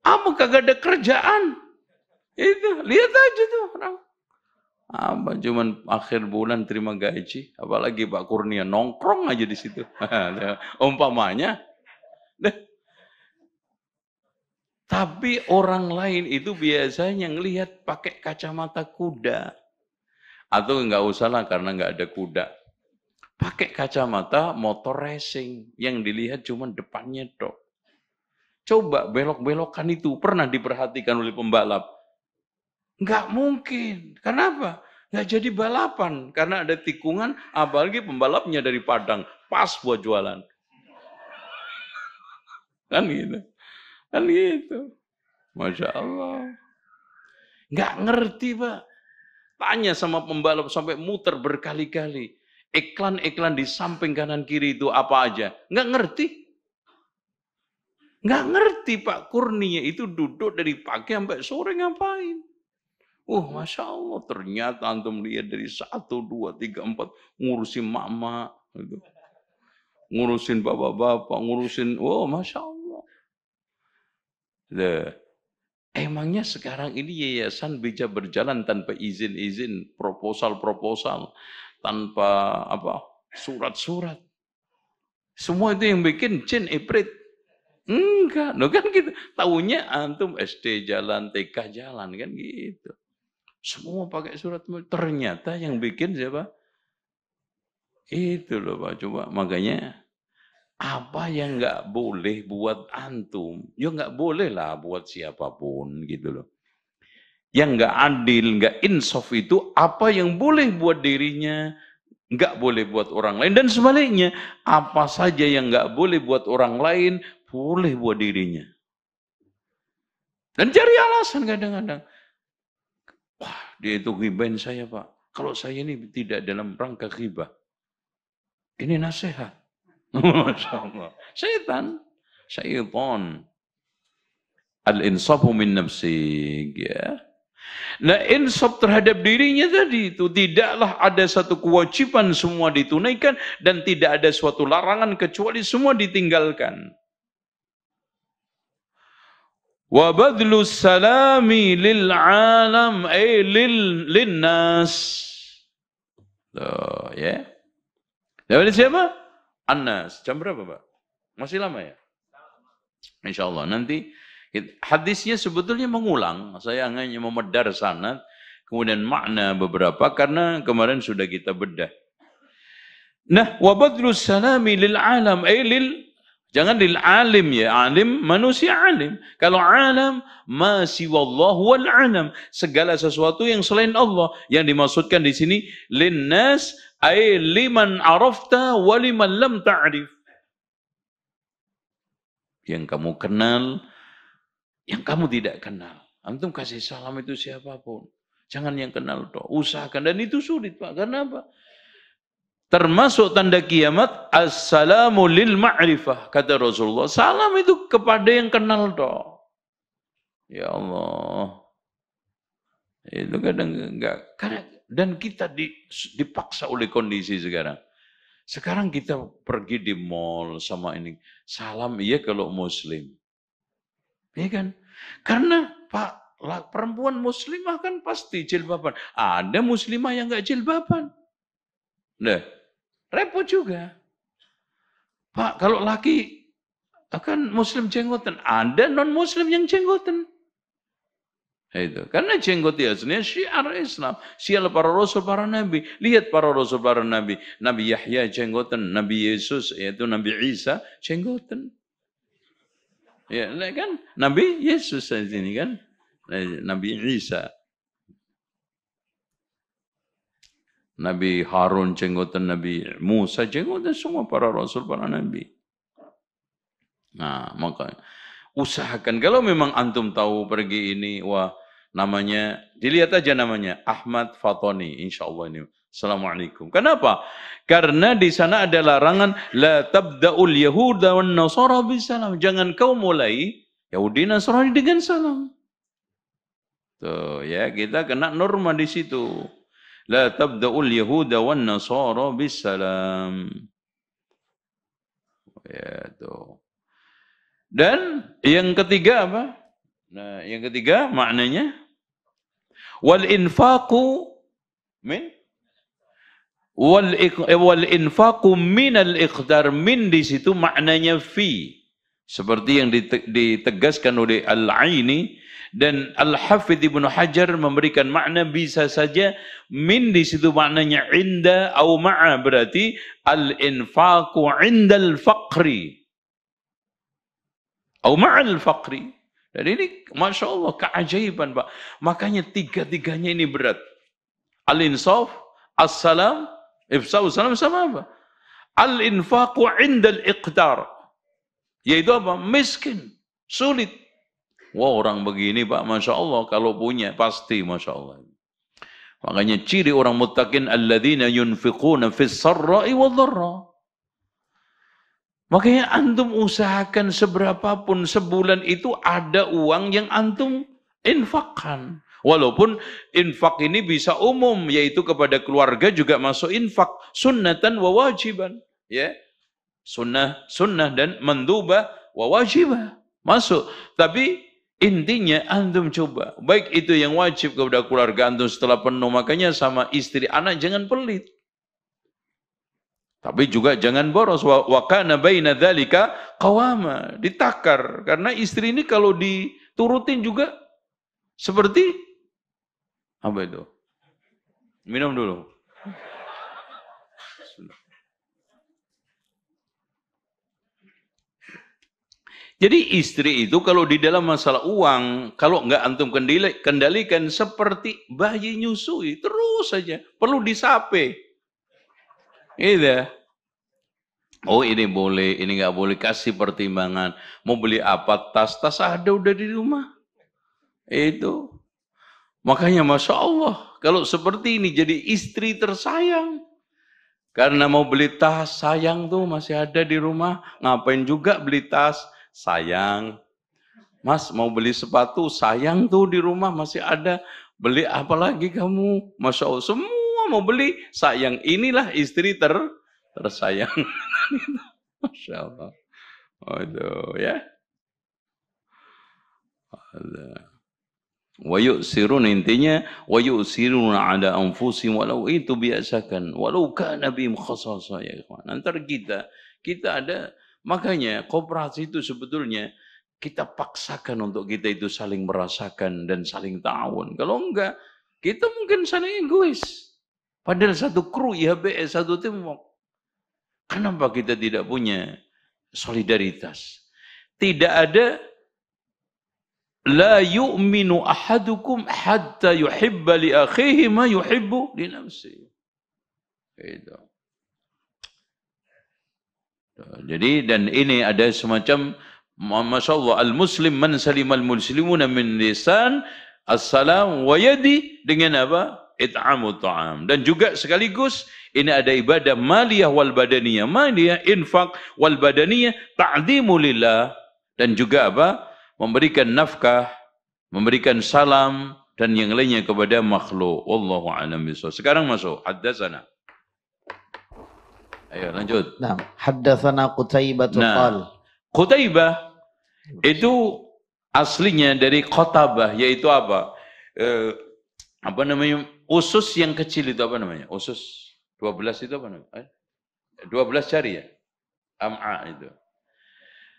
Apa kagak ada kerjaan? Itu, lihat aja tuh orang. Apa cuman akhir bulan terima gaji, apalagi Pak Kurnia nongkrong aja di situ. Umpamanya. Tapi orang lain itu biasanya ngelihat pakai kacamata kuda. Atau enggak usah lah karena enggak ada kuda. Pakai kacamata motor racing yang dilihat cuma depannya dok. Coba belok-belokan itu pernah diperhatikan oleh pembalap. Enggak mungkin. Kenapa? Enggak jadi balapan. Karena ada tikungan, apalagi pembalapnya dari Padang. Pas buat jualan. Kan gitu. Masya Allah. Enggak ngerti Pak. Tanya sama pembalap sampai muter berkali-kali. Iklan-iklan di samping kanan kiri itu apa aja. Enggak ngerti. Enggak ngerti Pak Kurnia itu duduk dari pagi sampai sore ngapain. Masya Allah, ternyata antum lihat dari 1, 2, 3, 4, ngurusin mak-mak, gitu. Ngurusin bapak-bapak, Masya Allah. Emangnya sekarang ini yayasan bisa berjalan tanpa izin-izin, proposal, tanpa surat-surat. Semua itu yang bikin jin, iprit. Enggak, kan gitu. Taunya antum SD jalan, TK jalan, kan gitu. Semua pakai surat. Ternyata yang bikin siapa? Itu loh Pak. Coba makanya apa yang nggak boleh buat antum, ya nggak boleh lah buat siapapun gitu loh. Yang nggak adil, nggak insaf itu apa yang boleh buat dirinya, nggak boleh buat orang lain. Dan sebaliknya, apa saja yang nggak boleh buat orang lain, boleh buat dirinya. Dan cari alasan kadang-kadang. Wah, dia itu ghibahin saya Pak. Kalau saya ini tidak dalam rangka ghibah. Ini nasihat. Masya Allah. Syaitan. Al-insafu min nafsik. Ya. Nah, insaf terhadap dirinya tadi itu tidaklah ada satu kewajiban semua ditunaikan dan tidak ada suatu larangan kecuali semua ditinggalkan. Wa badlus salami lil alam lin nas. Ya. Dari siapa? An-nas. Jam berapa, Pak? Masih lama ya? Insyaallah nanti hadisnya sebetulnya mengulang. Saya hanya memedar sanad, kemudian makna beberapa karena kemarin sudah kita bedah. Nah, wa badlus salami lil alam lil Jangan lil alim ya, alim manusia alim. Kalau alam ma siwallahu wal alam, segala sesuatu yang selain Allah. Yang dimaksudkan di sini linnas ay liman arafta wa liman lam ta'rif. Yang kamu kenal, yang kamu tidak kenal. Antum kasih salam itu siapapun. Jangan yang kenal toh, usahakan, dan itu sulit Pak. Karena apa? Termasuk tanda kiamat, assalamu lil ma'rifah, kata Rasulullah. Salam itu kepada yang kenal toh. Ya Allah. Itu kadang enggak. Dan kita dipaksa oleh kondisi sekarang. Sekarang kita pergi di mall sama ini. Salam iya kalau muslim. Iya kan? Karena Pak, perempuan muslimah kan pasti jilbaban. Ada muslimah yang enggak jilbaban. Nah, repot juga. Pak, kalau laki akan muslim jenggotan, ada non-muslim yang jenggotan. Itu. Karena jenggot aslinya syiar Islam. Syiar para rasul, para nabi. Lihat para rasul, para nabi. Nabi Yahya jenggotan, Nabi Yesus, yaitu Nabi Isa jenggotan. Ya, kan? Nabi Yesus di sini kan? Nabi Isa. Nabi Harun jenggotan, Nabi Musa jenggotan, semua para rasul, para nabi. Nah, maka usahakan kalau memang antum tahu pergi ini, wah namanya, dilihat aja namanya Ahmad Fatoni, insyaallah ini. Assalamualaikum. Kenapa? Karena di sana ada larangan la tabda'ul yahuda wan nasara bisalam. Jangan kau mulai Yahudi Nasrani dengan salam. Tuh ya, kita kena norma di situ. La tabda'ul yahuda wan nasara bisalam. Ya, tuh. Dan yang ketiga apa? Nah, yang ketiga maknanya wal infaqu min wal infaqu minal iqdar, min di situ maknanya fi. Seperti yang ditegaskan oleh Al-Aini dan Al-Hafidh Ibnu Hajar memberikan makna bisa saja min di situ maknanya inda au ma'a, berarti al-infaqu indal faqri au ma'al faqri. Dan ini Masya Allah keajaiban Pak. Makanya tiga-tiganya ini berat. Al-insaf, as-salam, ifsa'u salam sama apa? Al-infaqu indal iqdar. Yaitu apa? Miskin, sulit. Wah, orang begini Pak, Masya Allah, kalau punya pasti Masya Allah. Makanya ciri orang muttaqin alladzina yunfiquna fis sarra'i wal dharra. Makanya antum usahakan seberapapun sebulan itu ada uang yang antum infakkan. Walaupun infak ini bisa umum, yaitu kepada keluarga juga masuk infak, sunnatan wa wajiban, ya. Sunnah dan mandubah wa wajibah masuk. Tapi intinya antum coba, baik itu yang wajib kepada keluarga antum setelah penuh, makanya sama istri anak jangan pelit. Tapi juga jangan boros. Wa kana baina dzalika qawama, ditakar. Karena istri ini kalau diturutin juga seperti apa itu? Minum dulu. Jadi istri itu kalau di dalam masalah uang, kalau nggak antum kendalikan seperti bayi nyusui, terus saja perlu disape. Iya. Oh ini boleh, ini nggak boleh, kasih pertimbangan. Mau beli apa? Tas ada udah di rumah. Itu. Makanya Masya Allah, kalau seperti ini jadi istri tersayang. Karena mau beli tas, sayang tuh masih ada di rumah. Ngapain juga beli tas? Sayang. Mas mau beli sepatu, sayang tuh di rumah masih ada. Beli apa lagi kamu? Masya Allah, semua mau beli, sayang. Inilah istri tersayang. Masya Allah. Aduh ya. Wa yu'sirun, intinya wa yu'sirun ala anfusihim, walau itu biasakan, walau kana bihim khasasa, ya ikhwan. Antara kita ada, makanya koperasi itu sebetulnya kita paksakan untuk kita itu saling merasakan dan saling ta'awun. Kalau enggak, kita mungkin saling egois. Padahal satu kru IHBS, satu tim. Kenapa kita tidak punya solidaritas. Tidak ada la yu'minu ahadukum hatta yuhibba li akhihi ma yuhibbu li nafsihi. Itu. Jadi dan ini ada semacam Masya Allah, al-muslim man salimal muslimuna min lisan as-salam wa yadi, dengan apa? It'amu ta'am. Dan juga sekaligus ini ada ibadah maliyah wal badaniyah. Maliyah, infak, wal badaniyah, ta'zimu lillah. Dan juga apa? Memberikan nafkah, memberikan salam, dan yang lainnya kepada makhluk. Wallahu a'lam bishawab. Sekarang masuk, haddatsana. Ayo lanjut. Nah, haddatsana Qutaibah qal. Qutaibah itu aslinya dari Qotabah, yaitu apa? Apa namanya? Usus yang kecil itu apa namanya? Usus 12 itu apa namanya? 12 jari ya? Am'a itu.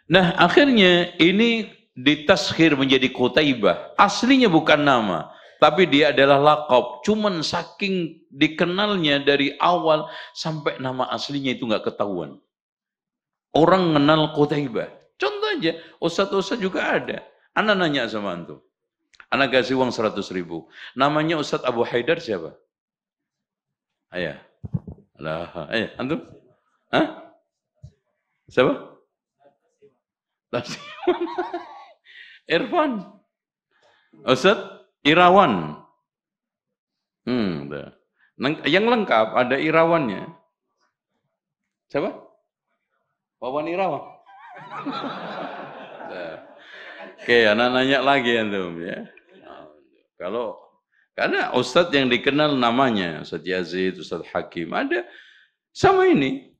Nah, akhirnya ini ditaskhir menjadi Qutaibah. Aslinya bukan nama, tapi dia adalah laqab. Cuman saking dikenalnya dari awal sampai nama aslinya itu nggak ketahuan. Orang kenal Qutaibah. Contoh aja, Ustadz-Ustadz juga ada. Anak nanya sama antum. Anak kasih uang 100.000. Namanya Ustadz Abu Haidar siapa? Ayah. Alah, ayah, antum? Hah? Siapa? Irfan. Ustadz Irawan. Yang lengkap ada Irawannya. Siapa? Wawan Irawan. Oke, anak nanya lagi antum ya. Karena Ustadz yang dikenal namanya Ustadz Yazid, Ustadz Hakim ada sama ini.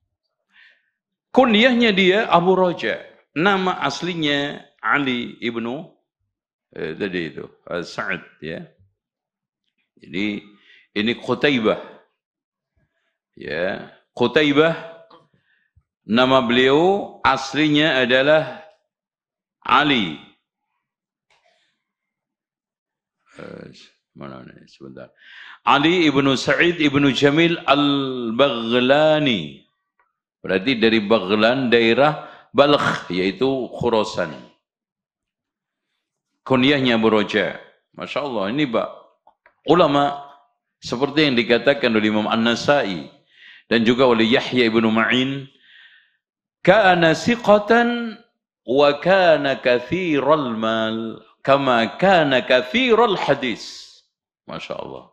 Kunyahnya dia Abu Roja. Nama aslinya Ali ibnu tadi itu Sa'ad ya. Jadi ini Qutaibah. Ya, Qutaibah nama beliau aslinya adalah Ali. Mana ini sebentar. Ali ibnu Sa'id ibnu Jamil al-Baghlani. Berarti dari Baghlan, daerah Balkh, yaitu Khurasan. Kunyahnya Abu Roja. Masya Allah, ini Pak. Ulama, seperti yang dikatakan oleh Imam An-Nasai, dan juga oleh Yahya ibnu Ma'in, kana siqatan wa kana kathiral mal kama kana kathiral hadis. Masya Allah.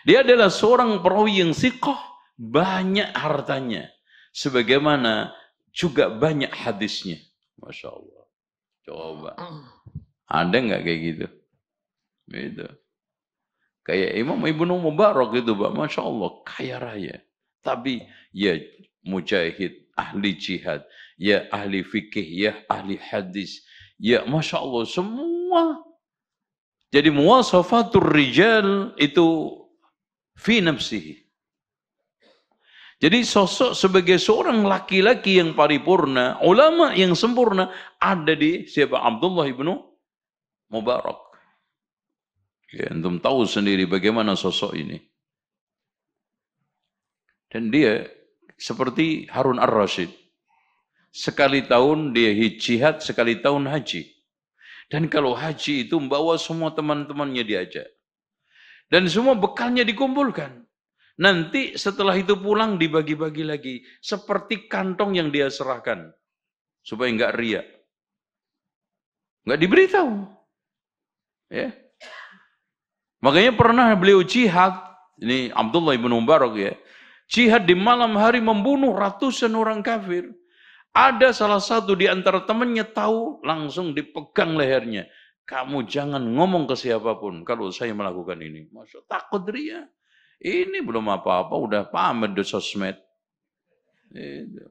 Dia adalah seorang perawi yang siqah, banyak hartanya, sebagaimana juga banyak hadisnya. Masya Allah. Coba. Ada nggak kayak gitu? Gitu. Kayak Imam Ibnu Mubarak itu, Pak. Masya Allah, kaya raya. Tapi ya mujahid, ahli jihad, ya ahli fikih, ya ahli hadis, ya Masya Allah, semua. Jadi muwasafatur rijal itu fi nafsihi. Jadi sosok sebagai seorang laki-laki yang paripurna, ulama yang sempurna, ada di siapa? Abdullah ibnu Mubarak. Ya, antum tahu sendiri bagaimana sosok ini. Dan dia seperti Harun ar-Rasyid. Sekali tahun dia jihad, sekali tahun haji. Dan kalau haji itu membawa semua teman-temannya diajak. Dan semua bekalnya dikumpulkan. Nanti setelah itu pulang dibagi-bagi lagi. Seperti kantong yang dia serahkan. Supaya enggak riak. Enggak diberitahu. Ya. Makanya pernah beliau jihad. Ini Abdullah ibn Mubarak ya. Jihad di malam hari membunuh ratusan orang kafir. Ada salah satu di antara temannya tahu, langsung dipegang lehernya. Kamu jangan ngomong ke siapapun kalau saya melakukan ini. Masya Allah, takut dia. Ini belum apa-apa, udah pamer di sosmed.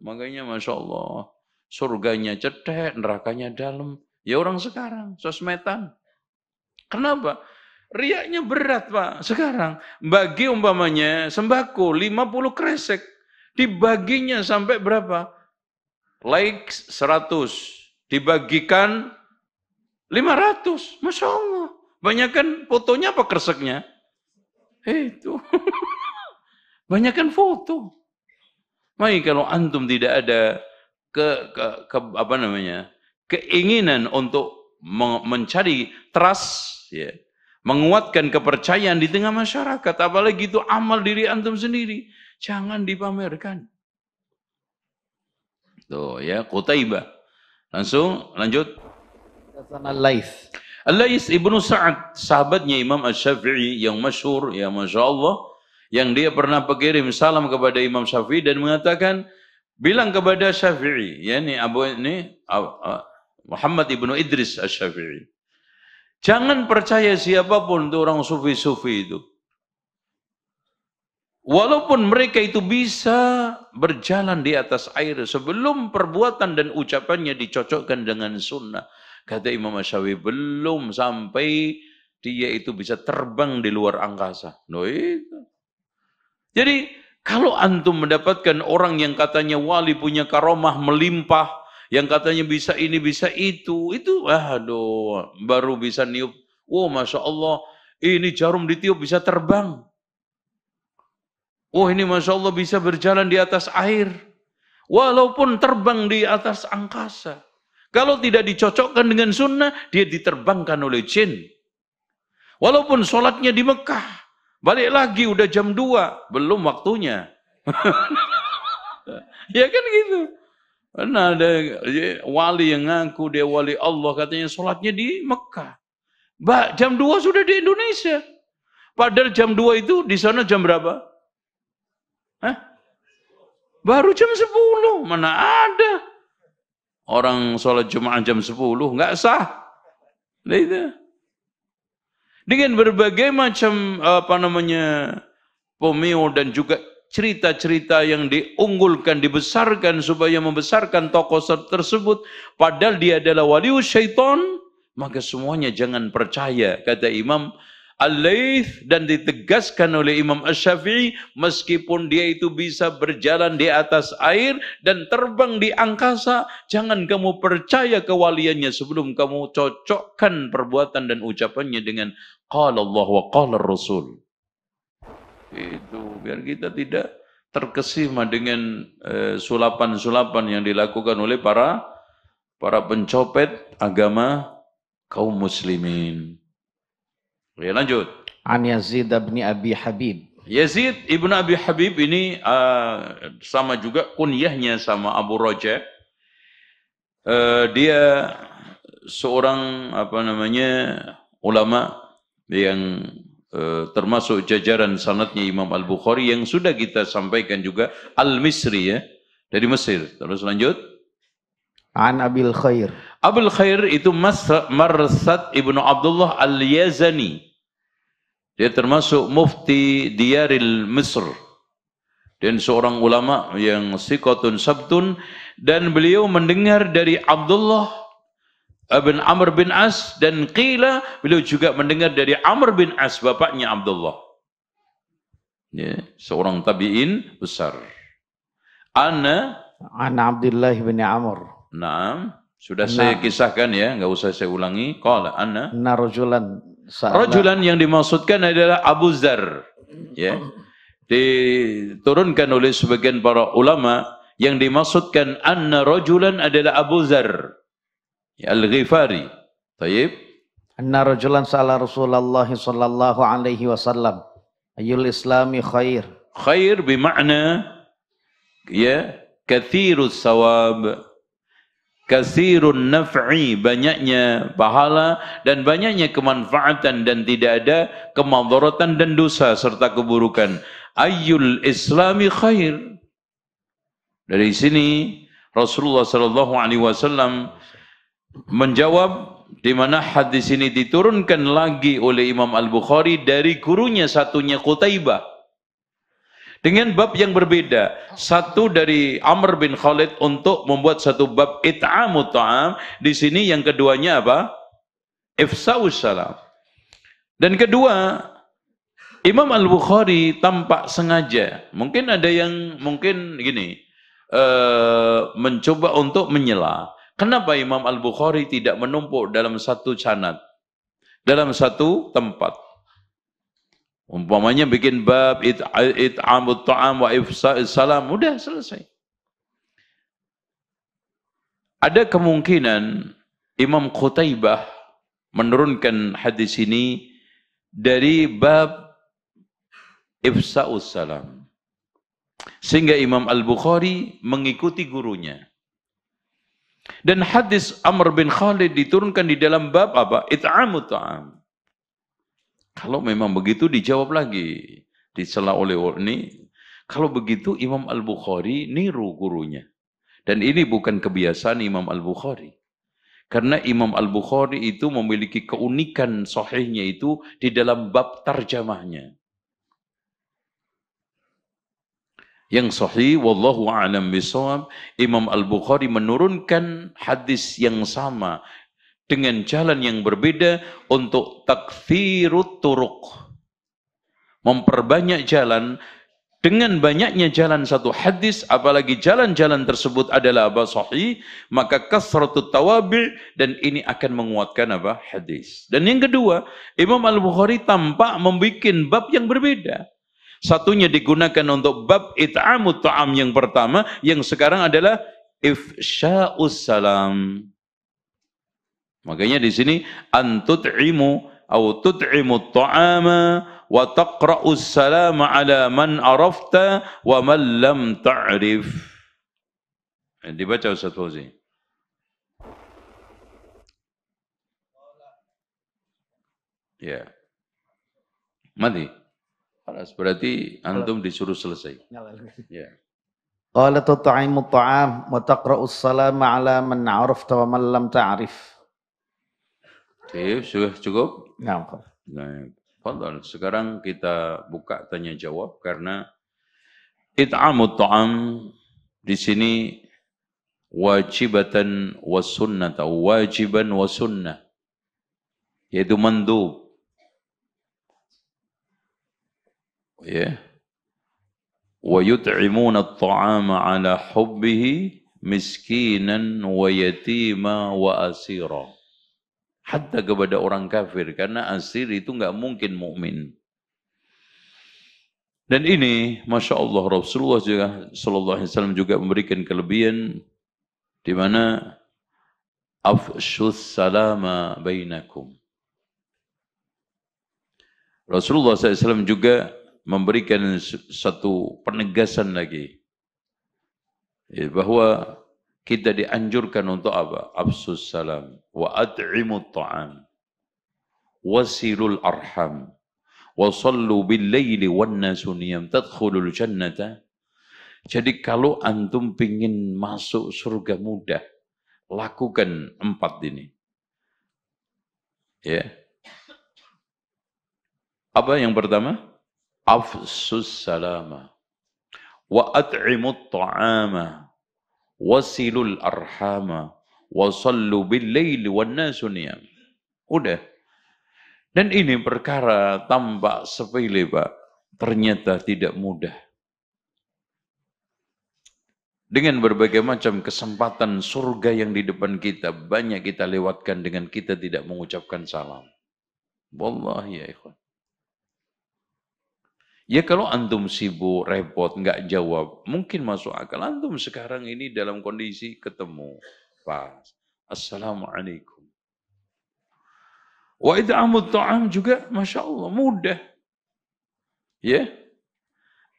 Makanya Masya Allah, surganya cetek, nerakanya dalam. Ya orang sekarang, sosmedan. Kenapa? Riaknya berat Pak. Sekarang, bagi umpamanya sembako 50 kresek. Dibaginya sampai berapa? Like 100. Dibagikan 500. Masya Allah. Banyakan fotonya apa kreseknya? Itu. Banyakan foto. Makanya kalau antum tidak ada apa namanya, keinginan untuk mencari trust, ya, menguatkan kepercayaan di tengah masyarakat, apalagi itu amal diri antum sendiri, jangan dipamerkan. Tuh ya, Qutaibah. Langsung lanjut. Al-Laits ibnu Sa'ad, sahabatnya Imam Asy-Syafi'i yang masyhur, ya Masya Allah, yang dia pernah berkirim salam kepada Imam Syafi'i dan mengatakan, bilang kepada Syafi'i, ya ini Muhammad ibnu Idris Asy-Syafi'i, jangan percaya siapapun itu orang sufi-sufi itu. Walaupun mereka itu bisa berjalan di atas air sebelum perbuatan dan ucapannya dicocokkan dengan sunnah. Kata Imam Asy-Syafi'i, belum sampai dia itu bisa terbang di luar angkasa. No, itu. Jadi kalau antum mendapatkan orang yang katanya wali punya karomah melimpah, yang katanya bisa ini bisa itu aduh, baru bisa niup. Oh Masya Allah, ini jarum ditiup bisa terbang. Oh ini Masya Allah bisa berjalan di atas air. Walaupun terbang di atas angkasa. Kalau tidak dicocokkan dengan sunnah, dia diterbangkan oleh jin. Walaupun sholatnya di Mekah, balik lagi udah jam 2, belum waktunya. Ya kan gitu. Karena ada wali yang ngaku dia wali Allah, katanya sholatnya di Mekah. Jam 2 sudah di Indonesia. Padahal jam 2 itu di sana jam berapa? Hah? Baru jam 10, mana ada orang sholat Jumat jam 10, nggak sah. Nah, itu. Dengan berbagai macam pemio dan juga cerita-cerita yang diunggulkan, dibesarkan supaya membesarkan tokoh tersebut, padahal dia adalah walius syaitan, maka semuanya jangan percaya, kata Imam Al-Laits, dan ditegaskan oleh Imam Asy-Syafi'i, meskipun dia itu bisa berjalan di atas air dan terbang di angkasa, jangan kamu percaya kewaliannya sebelum kamu cocokkan perbuatan dan ucapannya dengan qala Allah wa qala Rasul. Itu biar kita tidak terkesima dengan sulapan-sulapan yang dilakukan oleh para pencopet agama kaum muslimin. Ya, lanjut. An Yazid bin Abi Habib. Yazid ibn Abi Habib ini sama juga kunyahnya sama Abu Raja. Dia seorang ulama yang termasuk jajaran sanadnya Imam Al-Bukhari yang sudah kita sampaikan juga, Al-Misri, ya, dari Mesir. Terus lanjut. An Abil Khair. Abul Khair itu Marsad ibnu Abdullah Al-Yazani. Dia termasuk mufti Diyaril Misr dan seorang ulama yang siqatun sabtun, dan beliau mendengar dari Abdullah bin Amr bin As, dan qila beliau juga mendengar dari Amr bin As, bapaknya Abdullah. Ya, seorang tabi'in besar. Ana Abdullah bin Amr. Naam, sudah saya kisahkan ya, enggak usah saya ulangi. Qala ana rajulan yang dimaksudkan adalah Abu Dzar, ya. Diturunkan oleh sebagian para ulama yang dimaksudkan anna rajulan adalah Abu Dzar Al-Ghifari. Baik. Anna rajulan sa'ala Rasulullah sallallahu alaihi wasallam ayyul islami khair. Khair bermakna ya katsirus sawab, katsirun naf'i, banyaknya pahala dan banyaknya kemanfaatan dan tidak ada kemadharatan dan dosa serta keburukan. Ayyul islami khair. Dari sini Rasulullah sallallahu alaihi wasallam menjawab, di mana hadis ini diturunkan lagi oleh Imam Al-Bukhari dari gurunya satunya Qutaibah dengan bab yang berbeda. Satu dari Amr bin Khalid untuk membuat satu bab it'amut ta'am. Di sini yang keduanya apa? Ifsa'us salam. Dan kedua, Imam Al-Bukhari tampak sengaja. Mungkin ada yang mencoba untuk menyela. Kenapa Imam Al-Bukhari tidak menumpuk dalam satu sanad, dalam satu tempat? Umpamanya bikin bab it'amut ta'am wa ifsa'is salam, udah selesai. Ada kemungkinan Imam Qutaibah menurunkan hadis ini dari bab ifsa'us salam. Sehingga Imam Al-Bukhari mengikuti gurunya. Dan hadis Amr bin Khalid diturunkan di dalam bab apa? It'amut ta'am. Kalau memang begitu dijawab lagi. Dicela oleh ini. Kalau begitu Imam Al-Bukhari niru gurunya. Dan ini bukan kebiasaan Imam Al-Bukhari. Karena Imam Al-Bukhari itu memiliki keunikan sahihnya itu di dalam bab tarjamahnya. Yang sahih, wallahu a'lam bishawab, Imam Al-Bukhari menurunkan hadis yang sama dengan jalan yang berbeda untuk takfirut turuq. Memperbanyak jalan. Dengan banyaknya jalan satu hadis, apalagi jalan-jalan tersebut adalah apa? Sahih, maka kasratut tawabi' dan ini akan menguatkan apa? Hadis. Dan yang kedua, Imam Al-Bukhari tampak membuat bab yang berbeda. Satunya digunakan untuk bab it'amut ta'am yang pertama, yang sekarang adalah ifsya'us salam. Makanya di sini antut'imu atau tut'imut ta'ama wa taqra'us salama ala man arafta wa man lam ta'rif. Dibaca Ustaz Fauzi. Ya. Mati. Berarti antum disuruh selesai. Ya. Qala tut'imut ta'am wa taqra'us salama ala man 'arafta wa man lam ta'rif. Sudah cukup? Nah, sekarang kita buka tanya jawab karena it'amut ta'am di sini wajibatan wa sunnah, wajiban wa sunnah, yaitu mandub. Ya. Wa yut'imuna at-ta'ama ala hubbihi miskinan wa yatima wa asira. Hatta kepada orang kafir, karena asir itu nggak mungkin mukmin. Dan ini, masya Allah, Rasulullah juga, Sallallahu Alaihi Wasallam juga memberikan kelebihan di mana afshus salama bainakum. Rasulullah SAW juga memberikan satu penegasan lagi bahwa kita dianjurkan untuk apa? Afsus salam wa at'imut ta'am wasilul arham wa sallu bil laili wan nasu niyam tadkhulul jannata. Jadi kalau antum pingin masuk surga mudah, lakukan 4 ini. Ya. Apa yang pertama? Afsus salama wa at'imut ta'ama wasilul arhama wasallu bil laili wan nasu niyam. Udah. Dan ini perkara tampak sepele, Pak. Ternyata tidak mudah. Dengan berbagai macam kesempatan surga yang di depan kita, banyak kita lewatkan dengan kita tidak mengucapkan salam. Wallahi ya ikhwan. Ya kalau antum sibuk, repot, nggak jawab, mungkin masuk akal. Antum sekarang ini dalam kondisi ketemu. Pas. Assalamualaikum. Wa id'amut ta'am juga, Masya Allah, mudah. Ya.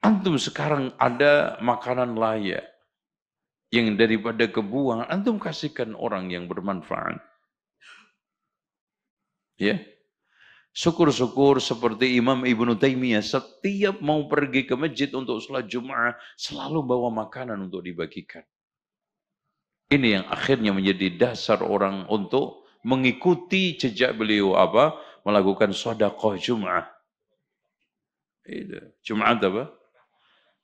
Antum sekarang ada makanan layak. Yang daripada kebuang, antum kasihkan orang yang bermanfaat. Ya. Syukur-syukur seperti Imam Ibnu Taimiyah setiap mau pergi ke masjid untuk sholat Jum'ah selalu bawa makanan untuk dibagikan. Ini yang akhirnya menjadi dasar orang untuk mengikuti jejak beliau apa? Melakukan sedekah Jum'ah. Itu. Jum'at apa?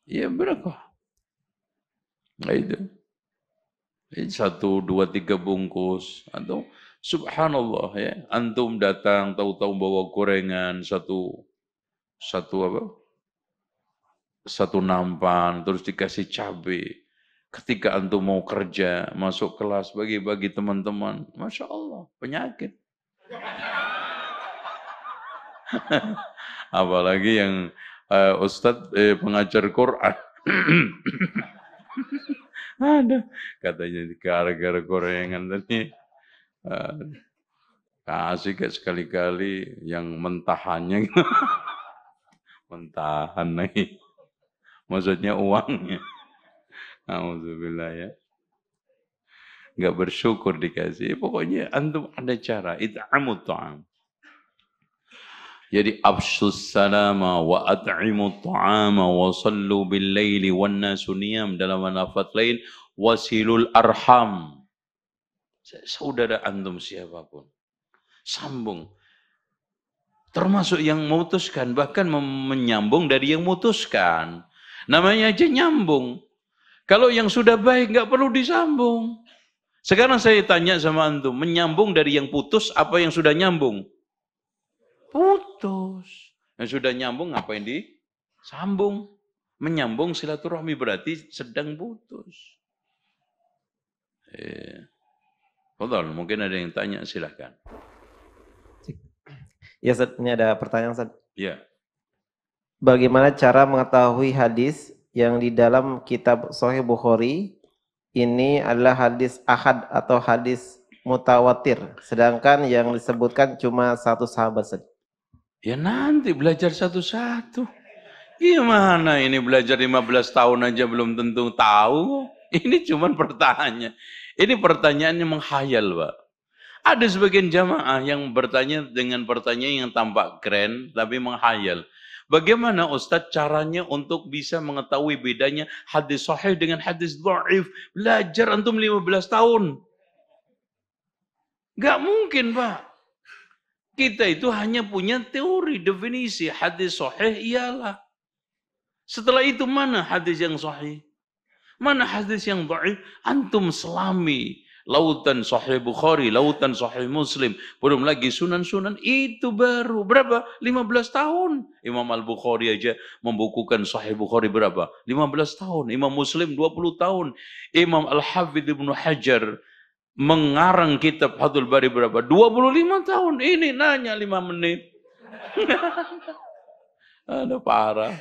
Ya berkah. Itu. 1, 2, 3 bungkus atau subhanallah ya, antum datang tahu-tahu bawa gorengan satu nampan terus dikasih cabai. Ketika antum mau kerja, masuk kelas bagi-bagi teman-teman, Masya Allah, penyakit. Apalagi yang Ustadz pengajar Quran. Ada katanya gara-gara gorengan tadi. Kasih kayak sekali-kali yang mentahannya gitu. Mentahan lagi. Maksudnya uangnya. Alhamdulillah ya. Enggak bersyukur dikasih. Pokoknya antum ada cara. It'amut ta'am. Jadi afsus salama wa at'imut ta'ama wa sallu bil laili wan nasu niyam dalam lafaz lain wasilul arham. Saudara antum siapapun sambung. Termasuk yang memutuskan bahkan menyambung dari yang memutuskan. Namanya aja nyambung. Kalau yang sudah baik enggak perlu disambung. Sekarang saya tanya sama antum, menyambung dari yang putus apa yang sudah nyambung? Putus. Yang sudah nyambung ngapain disambung? Menyambung silaturahmi berarti sedang putus. Betul, mungkin ada yang tanya, silahkan. Ya Ustaz, ini ada pertanyaan Ustaz. Ya. Bagaimana cara mengetahui hadis yang di dalam kitab Sahih Bukhari ini adalah hadis ahad atau hadis mutawatir, sedangkan yang disebutkan cuma satu sahabat Ustaz? Ya nanti belajar satu-satu. Gimana ini belajar 15 tahun aja belum tentu tahu. Ini cuma pertanyaan. Ini pertanyaannya menghayal, Pak. Ada sebagian jamaah yang bertanya dengan pertanyaan yang tampak keren tapi menghayal. Bagaimana Ustadz caranya untuk bisa mengetahui bedanya hadis sahih dengan hadis dhaif? Belajar antum 15 tahun. Gak mungkin, Pak. Kita itu hanya punya teori, definisi. Hadis sahih ialah. Setelah itu mana hadis yang sahih? Mana hadis yang dhaif? Antum selami. Lautan sahih Bukhari, lautan sahih Muslim. Belum lagi sunan-sunan. Itu baru. Berapa? 15 tahun. Imam Al-Bukhari aja membukukan sahih Bukhari berapa? 15 tahun. Imam Muslim 20 tahun. Imam Al-Hafidh Ibnu Hajar mengarang kitab Fathul Bari berapa? 25 tahun. Ini nanya 5 menit. Ada parah.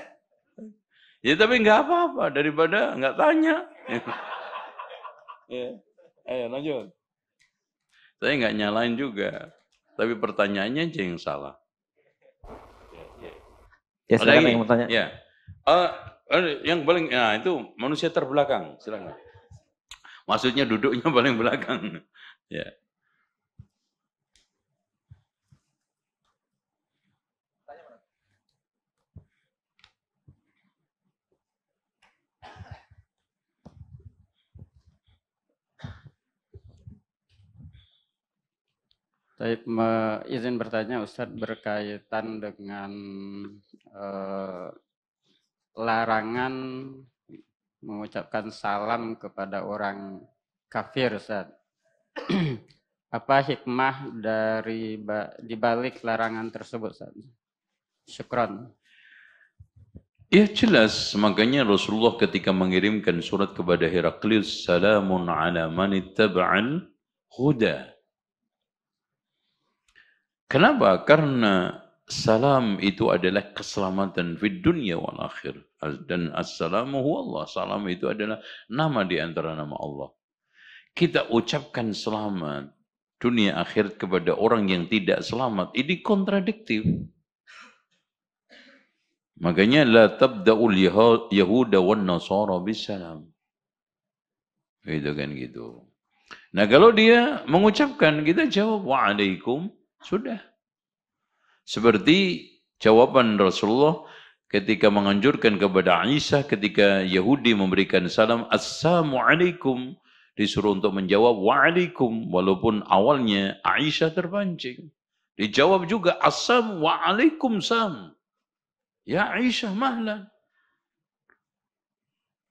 Ya tapi nggak apa-apa daripada nggak tanya. Ya. Ayo lanjut. Saya nggak nyalain juga. Tapi pertanyaannya aja yang salah. Ya, silakan yang bertanya. Ya. Yang paling, nah itu manusia terbelakang. Silakan. Maksudnya duduknya paling belakang. Ya. Saya izin bertanya Ustadz berkaitan dengan larangan mengucapkan salam kepada orang kafir Ustaz. Apa hikmah dari dibalik larangan tersebut Ustaz? Syukran. Ya jelas, makanya Rasulullah ketika mengirimkan surat kepada Heraklius, salamun ala man ittaba'al huda. Kenapa? Karena salam itu adalah keselamatan di dunia wal akhir. Dan assalamu huwa Allah. Salam itu adalah nama di antara nama Allah. Kita ucapkan selamat dunia akhirat kepada orang yang tidak selamat. Ini kontradiktif. Makanya la tabda'ul yahuda wan nasara bisalam. Itu kan gitu. Nah kalau dia mengucapkan, kita jawab wa'alaikum. Sudah. Seperti jawaban Rasulullah ketika menganjurkan kepada Aisyah ketika Yahudi memberikan salam assalamu alaikum, disuruh untuk menjawab wa'alaikum, walaupun awalnya Aisyah terpancing. Dijawab juga assalamu wa'alaikum sam. Ya Aisyah mahlan.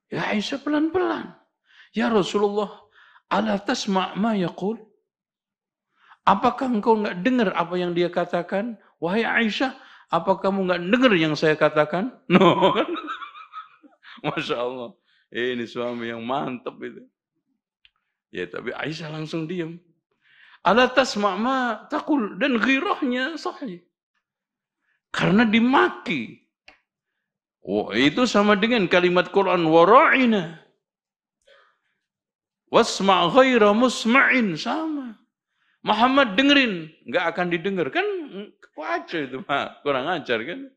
Ya Aisyah pelan-pelan. Ya Rasulullah, ala tasma' ma yaqul? Apakah engkau enggak dengar apa yang dia katakan? Wahai Aisyah, apa kamu enggak dengar yang saya katakan? No. Masya Allah. Ini suami yang mantap itu. Ya, tapi Aisyah langsung diam. Ala tasma' ma taqul, dan ghirahnya sahih. Karena dimaki. Oh, itu sama dengan kalimat Quran wara'ina. Wasma' ghaira musma'in, sama. Muhammad dengerin, nggak akan didengar. Kan wajar itu, Pak. Kurang ajar kan.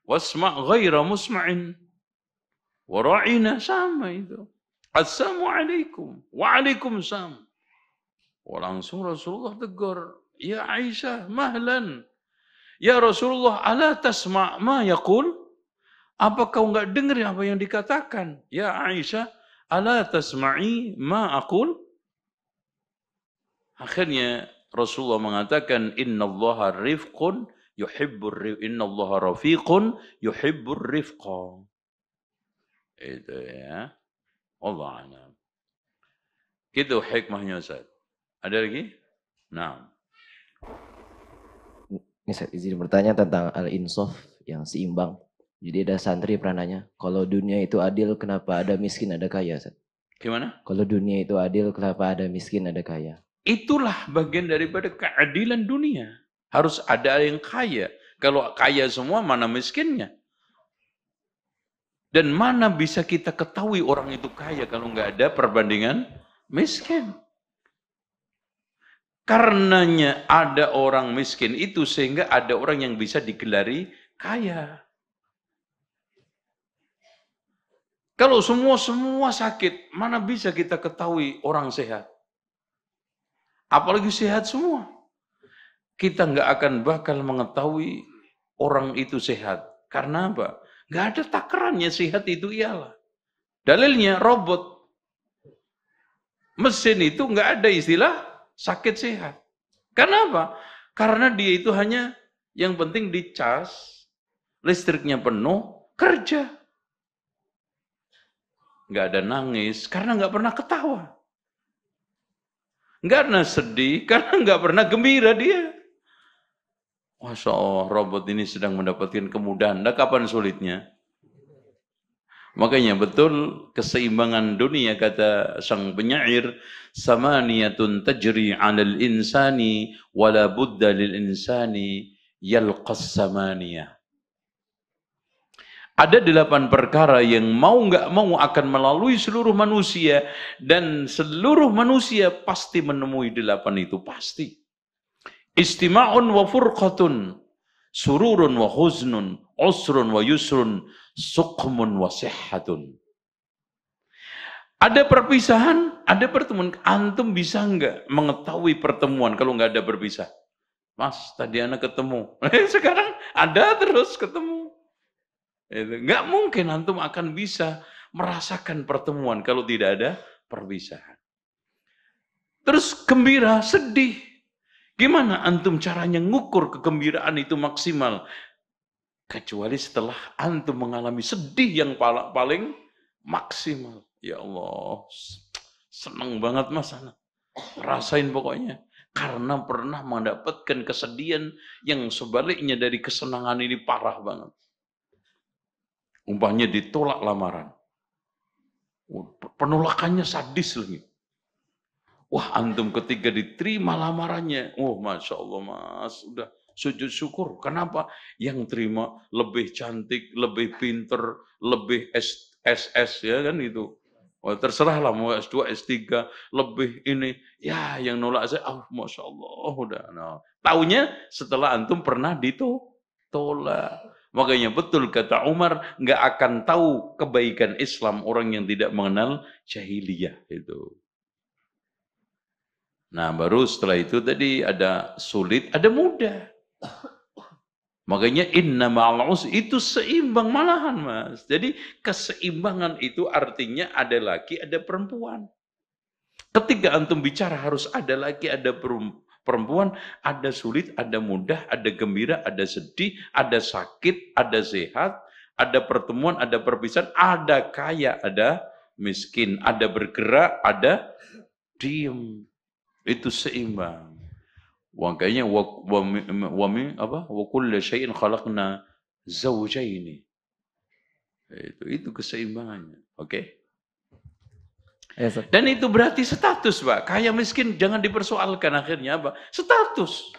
Wasma' ghaira musma'in. Wara'ina, sama itu. Assalamualaikum. Waalaikumsalam. Langsung Rasulullah tegur. Ya Aisyah, mahlan. Ya Rasulullah, ala tasma' ma yaqul? Apa kau enggak dengar apa yang dikatakan? Ya Aisyah, ala tasma'i ma aqul? Akhirnya Rasulullah mengatakan, innallaha rifqun yuhibbur innallaha rafiqun yuhibbur rifqa. Itu ya. Allah a'lam. Itu hikmahnya, Ustaz. Ada lagi? Nah. Ini saya izin bertanya tentang al-insaf yang seimbang. Jadi ada santri pernah nanya, kalau dunia itu adil, kenapa ada miskin, ada kaya? Ustaz? Gimana? Kalau dunia itu adil, kenapa ada miskin, ada kaya? Itulah bagian daripada keadilan dunia. Harus ada yang kaya. Kalau kaya semua, mana miskinnya? Dan mana bisa kita ketahui orang itu kaya kalau nggak ada perbandingan miskin? Karenanya ada orang miskin itu sehingga ada orang yang bisa digelari kaya. Kalau semua sakit, mana bisa kita ketahui orang sehat? Apalagi sehat semua. Kita nggak akan bakal mengetahui orang itu sehat. Karena apa? Nggak ada takarannya sehat itu ialah. Dalilnya robot. Mesin itu nggak ada istilah sakit sehat. Karena apa? Karena dia itu hanya yang penting dicas, listriknya penuh, kerja. Nggak ada nangis karena nggak pernah ketawa. Nggak pernah sedih karena nggak pernah gembira dia. Masya Allah, robot ini sedang mendapatkan kemudahan. Nah, kapan sulitnya? Makanya betul keseimbangan dunia, kata sang penyair, samaniyatun tajri 'alal insani wala budda lil insani yalqas samaniyah. Ada 8 perkara yang mau nggak mau akan melalui seluruh manusia, dan seluruh manusia pasti menemui 8 itu, pasti. Istima'un wa furqatun, sururun wa huznun, usrun wa yusrun, suqmun wa sihhatun. Ada perpisahan, ada pertemuan. Antum bisa nggak mengetahui pertemuan kalau nggak ada berpisah? Mas, tadi anak ketemu. Sekarang ada terus ketemu. Nggak mungkin antum akan bisa merasakan pertemuan kalau tidak ada perpisahan. Terus gembira, sedih. Gimana antum caranya ngukur kegembiraan itu maksimal? Kecuali setelah antum mengalami sedih yang paling maksimal. Ya Allah, senang banget mas anak. Rasain pokoknya. Karena pernah mendapatkan kesedihan yang sebaliknya dari kesenangan ini parah banget. Umpamanya ditolak lamaran. Penolakannya sadis lagi. Wah, antum ketika diterima lamarannya, Masya Allah mas, udah sujud syukur. Kenapa? Yang terima lebih cantik, lebih pinter, lebih SS ya kan itu. Terserahlah mau S2, S3, lebih ini. Ya yang nolak saya, Masya Allah, udah. Nah, taunya setelah antum pernah ditolak. Makanya betul kata Umar, nggak akan tahu kebaikan Islam orang yang tidak mengenal jahiliyah itu. Nah, baru setelah itu tadi ada sulit, ada mudah. Makanya inna ma'al usri itu seimbang malahan, Mas. Jadi keseimbangan itu artinya ada laki, ada perempuan. Ketika antum bicara harus ada laki, ada perempuan, ada sulit, ada mudah, ada gembira, ada sedih, ada sakit, ada sehat, ada pertemuan, ada perpisahan, ada kaya, ada miskin, ada bergerak, ada diem. Itu seimbang. Makanya wa kullu syai'in khalaqna zawjaini. Itu keseimbangannya. Oke? Dan itu berarti status, Pak. Kaya miskin jangan dipersoalkan, akhirnya apa? Status.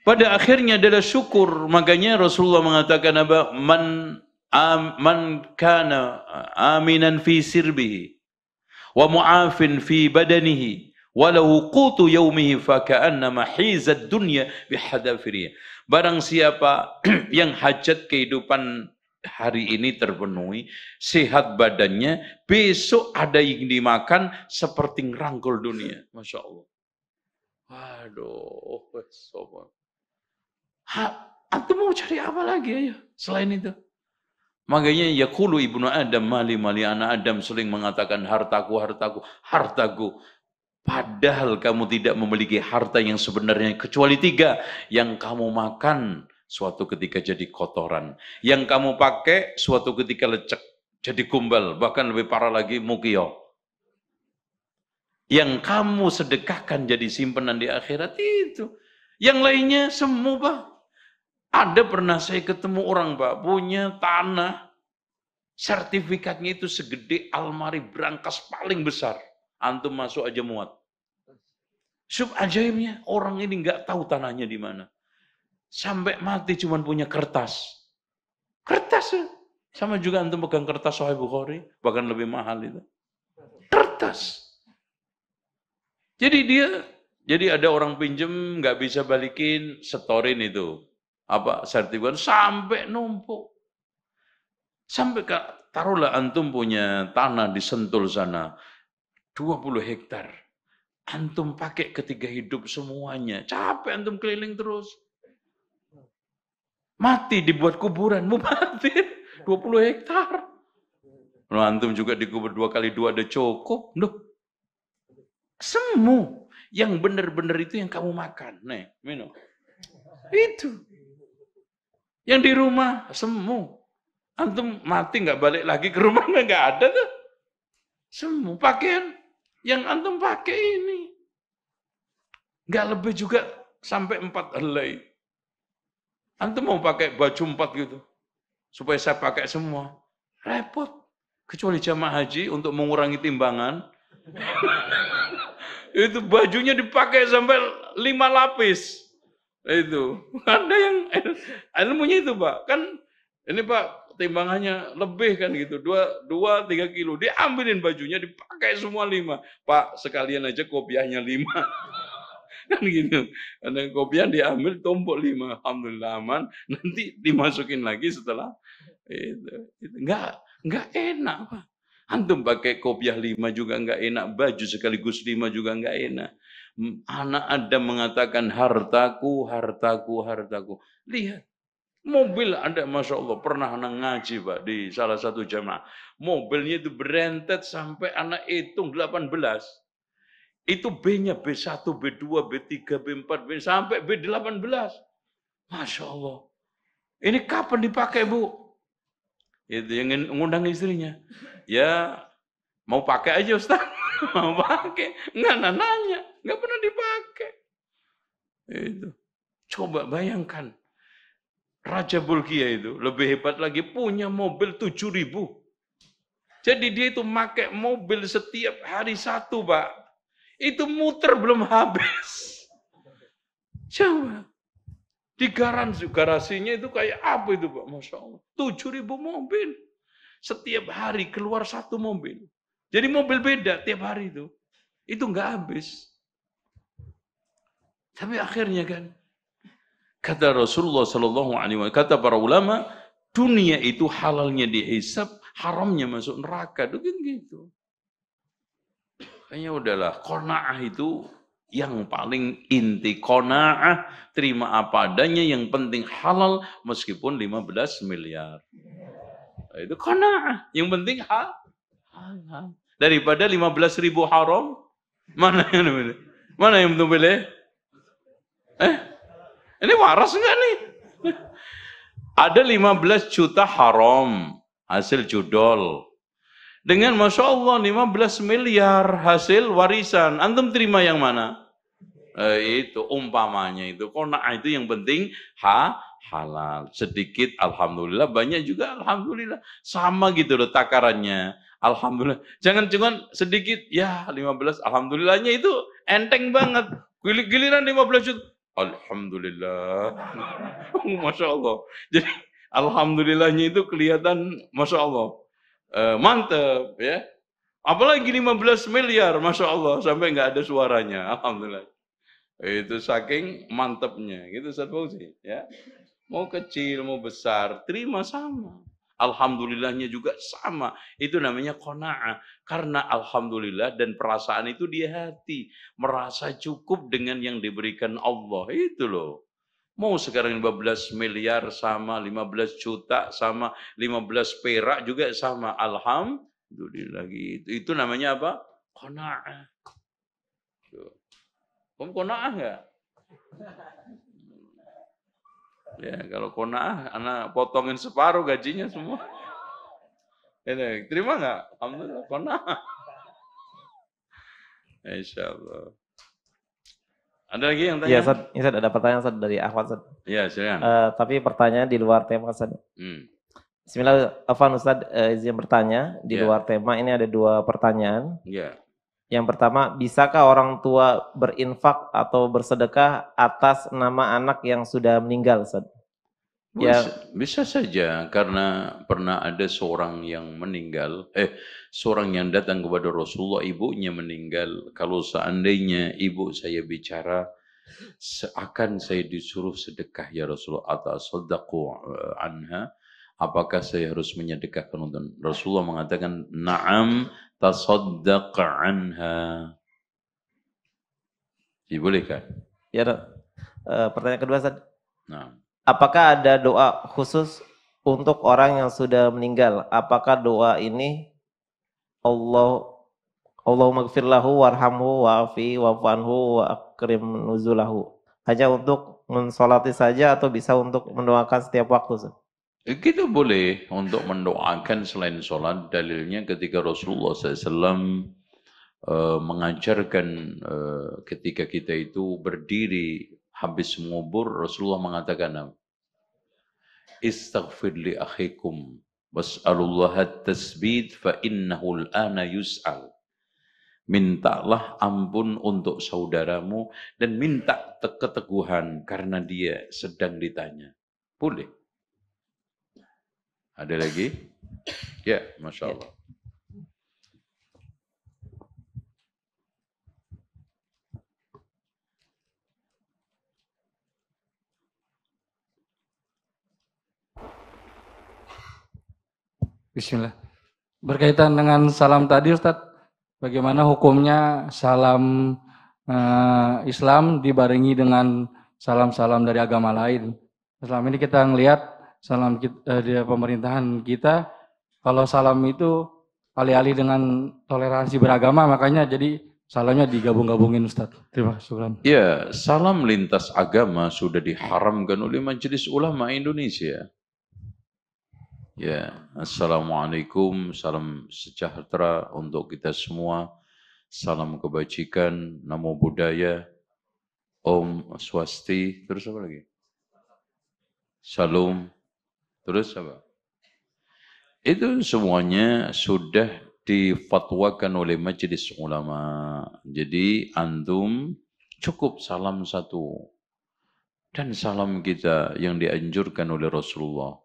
Pada akhirnya adalah syukur. Makanya Rasulullah mengatakan apa? Man kana aminan fi sirbihi wa mu'afin fi badanihi walau qutu yaumihi faka'annama hizad dunya bihadafiriya. Barang siapa yang hajat kehidupan hari ini terpenuhi, sehat badannya, besok ada yang dimakan seperti ngerangkul dunia. Masya Allah. Waduh, sobat. Antum mau cari apa lagi ayo selain itu? Makanya yaqulu ibnu Adam mali anak Adam sering mengatakan hartaku, hartaku, hartaku. Padahal kamu tidak memiliki harta yang sebenarnya kecuali 3. Yang kamu makan suatu ketika jadi kotoran. Yang kamu pakai suatu ketika lecek, jadi kumbal. Bahkan lebih parah lagi mukio. Yang kamu sedekahkan jadi simpanan di akhirat itu. Yang lainnya semua, Pak. Ada pernah saya ketemu orang, Pak, punya tanah. Sertifikatnya itu segede almari brankas paling besar. Antum masuk aja muat. Ajaibnya, orang ini nggak tahu tanahnya di mana. Sampai mati cuma punya kertas. Kertas ya. Sama juga antum pegang kertas Sahih Bukhari, bahkan lebih mahal itu. Kertas. Jadi ada orang pinjem nggak bisa balikin, setorin itu. Apa sertifikat sampai numpuk. Sampai taruhlah antum punya tanah di Sentul sana 20 hektar. Antum pakai ketika hidup semuanya. Capek antum keliling terus. Mati dibuat kuburan, mati 20 hektar. Nah, antum juga dikubur 2 kali 2 ada cukup. Loh. Semua yang benar-benar itu yang kamu makan. Nih, minum. Itu. Yang di rumah, semua. Antum mati nggak balik lagi ke rumah, nggak ada tuh. Semua pakaian yang antum pakai ini. Nggak lebih juga sampai 4 helai. Antum mau pakai baju 4 gitu. Supaya saya pakai semua. Repot. Kecuali jamaah haji untuk mengurangi timbangan. Itu bajunya dipakai sampai 5 lapis. Itu ada yang ilmunya itu, Pak, kan ini Pak timbangannya lebih kan gitu 2-3 kilo, diambilin bajunya dipakai semua 5, Pak sekalian aja kopiahnya 5. Kan gitu, ada kopiah diambil tumpuk 5, alhamdulillah aman, nanti dimasukin lagi setelah itu nggak enak, Pak. Antum pakai kopiah 5 juga nggak enak, baju sekaligus 5 juga nggak enak. Anak Adam mengatakan hartaku, hartaku, hartaku. Lihat, mobil ada, Masya Allah, pernah ngaji, Pak, di salah satu jamaah. Mobilnya itu berentet sampai anak hitung 18. Itu B-nya B1, B2, B3, B4, B sampai B18. Masya Allah. Ini kapan dipakai, Bu? Itu yang ngundang istrinya. Ya, mau pakai aja, Ustaz. Mau pakai. Nggak nanya. Nggak pernah dipakai. Itu. Coba bayangkan. Raja Bulkiah itu lebih hebat lagi, punya mobil 7.000. Jadi dia itu pakai mobil setiap hari 1, Pak. Itu muter belum habis. Coba. Di garasinya itu kayak apa itu, Pak? Masya Allah. 7.000 mobil. Setiap hari keluar 1 mobil. Jadi mobil beda tiap hari itu. Itu nggak habis. Tapi akhirnya kan, kata Rasulullah SAW, kata para ulama, dunia itu halalnya dihisab, haramnya masuk neraka. Gitu. Kayaknya udahlah, qanaah itu yang paling inti. Qanaah, terima apa adanya, yang penting halal meskipun 15 miliar. Itu qanaah, yang penting halal. Daripada 15.000 haram, mana yang betul pilih? Ini waras enggak nih? Ada 15 juta haram, hasil judol. Dengan Masya Allah 15 miliar hasil warisan. Antum terima yang mana? Itu umpamanya itu. Qanaah itu yang penting halal. Sedikit alhamdulillah, banyak juga alhamdulillah. Sama gitu loh takarannya. Alhamdulillah. Jangan cuma sedikit, ya 15 alhamdulillahnya itu enteng banget. Giliran 15 juta. Alhamdulillah. Masya Allah. Jadi alhamdulillahnya itu kelihatan Masya Allah. Mantep ya. Apalagi 15 miliar, Masya Allah, sampai nggak ada suaranya. Alhamdulillah. Itu saking mantepnya. Gitu Ustaz Fauzi. Ya. Mau kecil, mau besar, terima sama. Alhamdulillahnya juga sama. Itu namanya qanaah. Karena alhamdulillah dan perasaan itu di hati. Merasa cukup dengan yang diberikan Allah. Itu loh. Mau sekarang 15 miliar sama, 15 juta sama, 15 perak juga sama. Alhamdulillah gitu. Itu namanya apa? Qanaah. Kamu qanaah enggak? Ya, kalau qanaah, anak potongin separuh gajinya semua. Ini, terima nggak? Alhamdulillah, qanaah. Insyaallah. Ada lagi yang tanya? Iya, Ustaz. Ini Ustaz, ada pertanyaan Ustaz dari Ahmad Ustaz. Iya, silakan. Tapi pertanyaan di luar tema Ustaz. Bismillah, Afwan Ustaz, izin bertanya. Di luar tema ini ada 2 pertanyaan. Iya. Yang pertama, bisakah orang tua berinfak atau bersedekah atas nama anak yang sudah meninggal, Ustaz? Bisa saja, karena pernah ada seorang yang meninggal, seorang yang datang kepada Rasulullah, ibunya meninggal. Kalau seandainya ibu saya bicara, seakan saya disuruh sedekah ya Rasulullah, atasaddaqu anha, apakah saya harus menyedekahkan untuk? Rasulullah mengatakan, na'am tasaddaq anha. Dibolehkan? Ya, pertanyaan kedua, Ustaz. Nah. Apakah ada doa khusus untuk orang yang sudah meninggal? Apakah doa ini Allahumma gfir lahu warhamhu wa'afi wa'fu anhu wa akrim nuzulahu, hanya untuk mensolati saja atau bisa untuk mendoakan setiap waktu? Kita boleh untuk mendoakan selain sholat. Dalilnya ketika Rasulullah SAW mengajarkan ketika kita itu berdiri habis mengubur, Rasulullah mengatakan, istaghfir li akhikum was'alullaha at-tasbid fa innahu al-ana yus'al. Mintalah ampun untuk saudaramu dan minta keteguhan karena dia sedang ditanya. Boleh. Ada lagi? Ya, Masya Allah. Bismillah. Berkaitan dengan salam tadi Ustaz, bagaimana hukumnya salam Islam dibarengi dengan salam-salam dari agama lain? Selama ini kita melihat salam di pemerintahan kita, kalau salam itu alih-alih dengan toleransi beragama, makanya jadi salamnya digabung-gabungin Ustaz. Terima kasih. Ya, salam lintas agama sudah diharamkan oleh Majelis Ulama Indonesia. Ya, assalamualaikum, salam sejahtera untuk kita semua, salam kebajikan, namo buddhaya, om swasti, terus apa lagi? Shalom, terus apa? Itu semuanya sudah difatwakan oleh Majelis Ulama. Jadi antum cukup salam satu, dan salam kita yang dianjurkan oleh Rasulullah.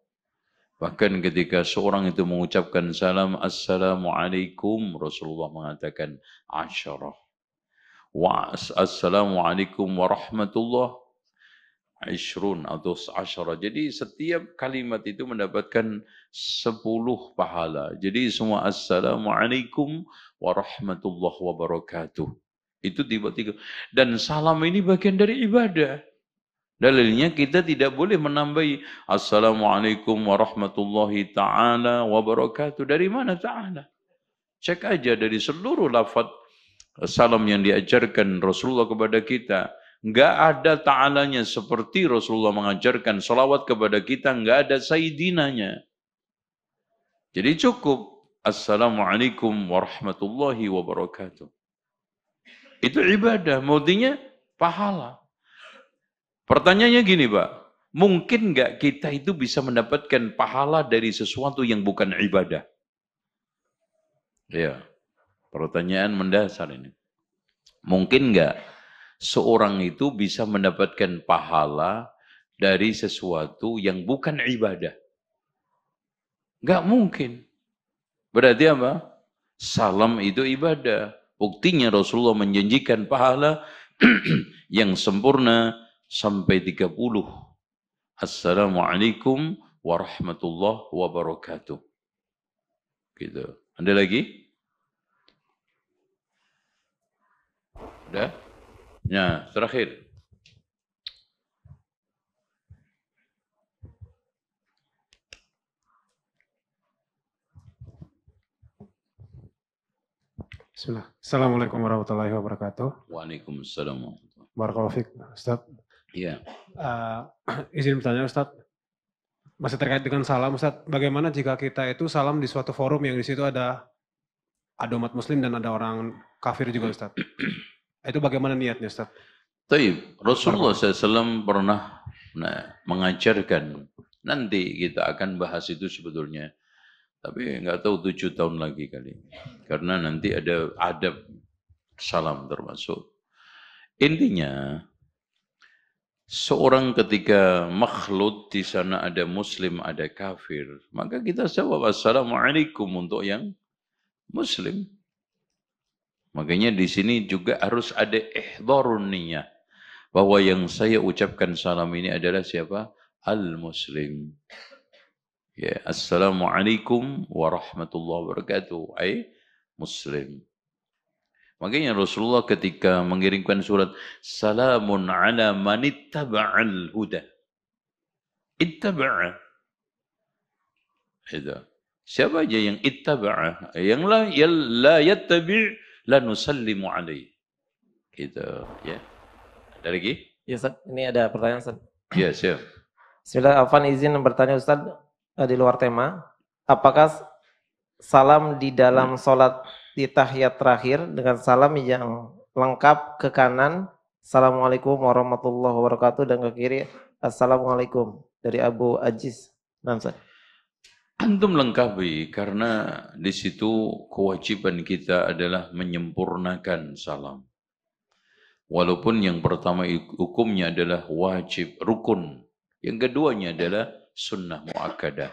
Bahkan ketika seorang itu mengucapkan salam, Assalamualaikum, Rasulullah mengatakan, Asyarah. Wa Assalamualaikum warahmatullah, Ishrun atau Asyarah. Jadi setiap kalimat itu mendapatkan 10 pahala. Jadi semua Assalamualaikum warahmatullahi wabarakatuh. Itu tiba-tiba. Dan salam ini bagian dari ibadah. Dalilnya kita tidak boleh menambahi Assalamualaikum warahmatullahi ta'ala wabarakatuh. Dari mana ta'ala? Cek aja dari seluruh lafaz salam yang diajarkan Rasulullah kepada kita. Enggak ada ta'alanya seperti Rasulullah mengajarkan salawat kepada kita, enggak ada sayyidinanya. Jadi cukup Assalamualaikum warahmatullahi wabarakatuh. Itu ibadah, maudinya pahala. Pertanyaannya gini Pak, mungkin nggak kita itu bisa mendapatkan pahala dari sesuatu yang bukan ibadah? Ya, pertanyaan mendasar ini. Mungkin nggak seorang itu bisa mendapatkan pahala dari sesuatu yang bukan ibadah? Nggak mungkin. Berarti apa? Salam itu ibadah. Buktinya Rasulullah menjanjikan pahala yang sempurna sampai 30. Assalamualaikum warahmatullahi wabarakatuh. Gitu. Ada lagi? Udah? Ya, terakhir. Bismillah. Assalamualaikum warahmatullahi wabarakatuh. Waalaikumsalam. Barakallahu fiik, Ustaz. Iya. Izin bertanya Ustaz, masih terkait dengan salam Ustaz, bagaimana jika kita itu salam di suatu forum yang di situ ada umat muslim dan ada orang kafir juga Ustaz. Itu bagaimana niatnya Ustaz? Taib, Rasulullah SAW pernah mengajarkan, nanti kita akan bahas itu sebetulnya. Tapi nggak tahu 7 tahun lagi kali. Karena nanti ada adab salam termasuk. Intinya, seorang ketika makhluk di sana ada muslim, ada kafir, maka kita jawab assalamualaikum untuk yang muslim. Makanya di sini juga harus ada ihdharun niyah. Bahwa yang saya ucapkan salam ini adalah siapa? Al-Muslim. Ya, assalamualaikum warahmatullahi wabarakatuh. Ay, Muslim. Makanya Rasulullah ketika mengirimkan surat salamun ala man ittaba'al huda. Ittaba'a. Itu. Siapa aja yang ittaba'a? Yang la yattabi' la nusallimu alaihi. Gitu, ya. Ada lagi? Ya Ustaz, ini ada pertanyaan Ustaz. Ya, siap. Bismillah, Afan izin bertanya Ustaz di luar tema. Apakah salam di dalam sholat di tahiyat terakhir dengan salam yang lengkap ke kanan, Assalamualaikum warahmatullahi wabarakatuh, dan ke kiri, Assalamualaikum, dari Abu Aziz. Nah, Ustaz. Antum lengkapi, karena di situ kewajiban kita adalah menyempurnakan salam. Walaupun yang pertama hukumnya adalah wajib, rukun. Yang keduanya adalah sunnah muakkadah.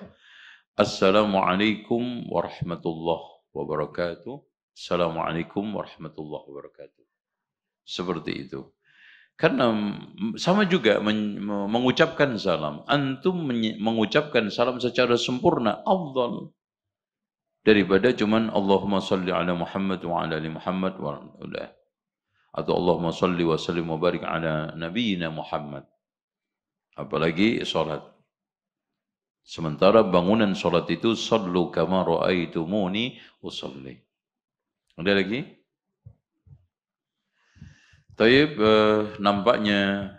Assalamualaikum warahmatullahi wabarakatuh. Assalamualaikum warahmatullahi wabarakatuh. Seperti itu. Karena sama juga mengucapkan salam. Antum mengucapkan salam secara sempurna, afdal. Daripada cuman Allahumma salli ala Muhammad wa ala ali Muhammad wa udah. Atau Allahumma salli wa sallim wa barik ala nabiyyina Muhammad. Apalagi sholat. Sementara bangunan sholat itu sallu kama ra'aitumuni usalli. Ada lagi? Taib, nampaknya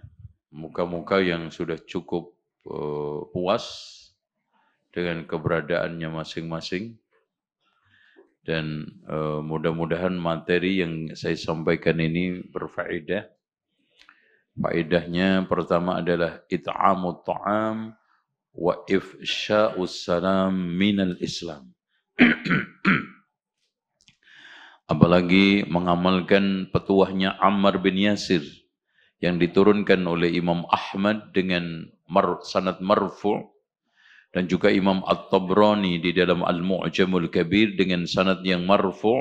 muka-muka yang sudah cukup puas dengan keberadaannya masing-masing. Dan mudah-mudahan materi yang saya sampaikan ini berfaedah. Faedahnya pertama adalah it'amut ta'am wa ifsya'us salam minal Islam. Apalagi mengamalkan petuahnya Ammar bin Yasir yang diturunkan oleh Imam Ahmad dengan sanad marfu' dan juga Imam At-Tabrani di dalam Al-Mu'jamul Kabir dengan sanad yang marfu'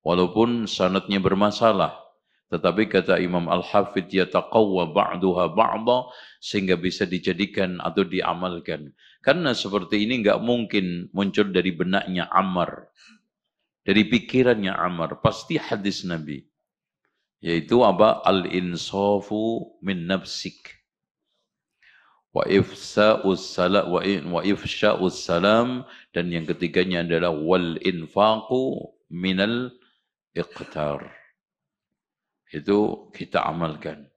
walaupun sanadnya bermasalah. Tetapi kata Imam Al-Hafidh yataqawwa ba'duha ba'da sehingga bisa dijadikan atau diamalkan. Karena seperti ini enggak mungkin muncul dari benaknya Ammar. Dari pikirannya Ammar. Pasti hadis Nabi. Yaitu apa? Al-insafu min nafsik. Wa ifsya'us salam. Dan yang ketiganya adalah wal infaqu minal iqtar. Itu kita amalkan.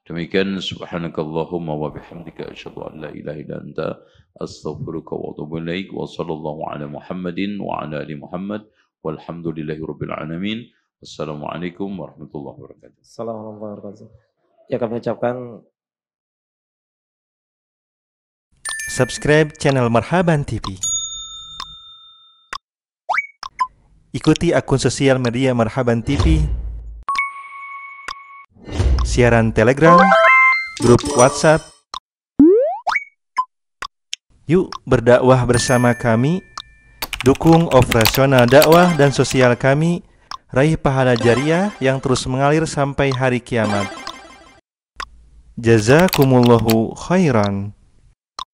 Demikian subhanakallahumma wa bihamdika asyhadu an la ilaha illa anta astaghfiruka wa atubu ilaik wa sallallahu ala Muhammadin wa ala ali Muhammad walhamdulillahi rabbil alamin. Wassalamualaikum warahmatullahi wabarakatuh. Assalamualaikum warahmatullahi wabarakatuh. Ya, kami ucapkan subscribe channel Marhaban TV. Ikuti akun sosial media Marhaban TV, siaran Telegram, grup WhatsApp. Yuk berdakwah bersama kami Dukung operasional dakwah dan sosial kami, raih pahala jariah yang terus mengalir sampai hari kiamat. Jazakumullahu khairan.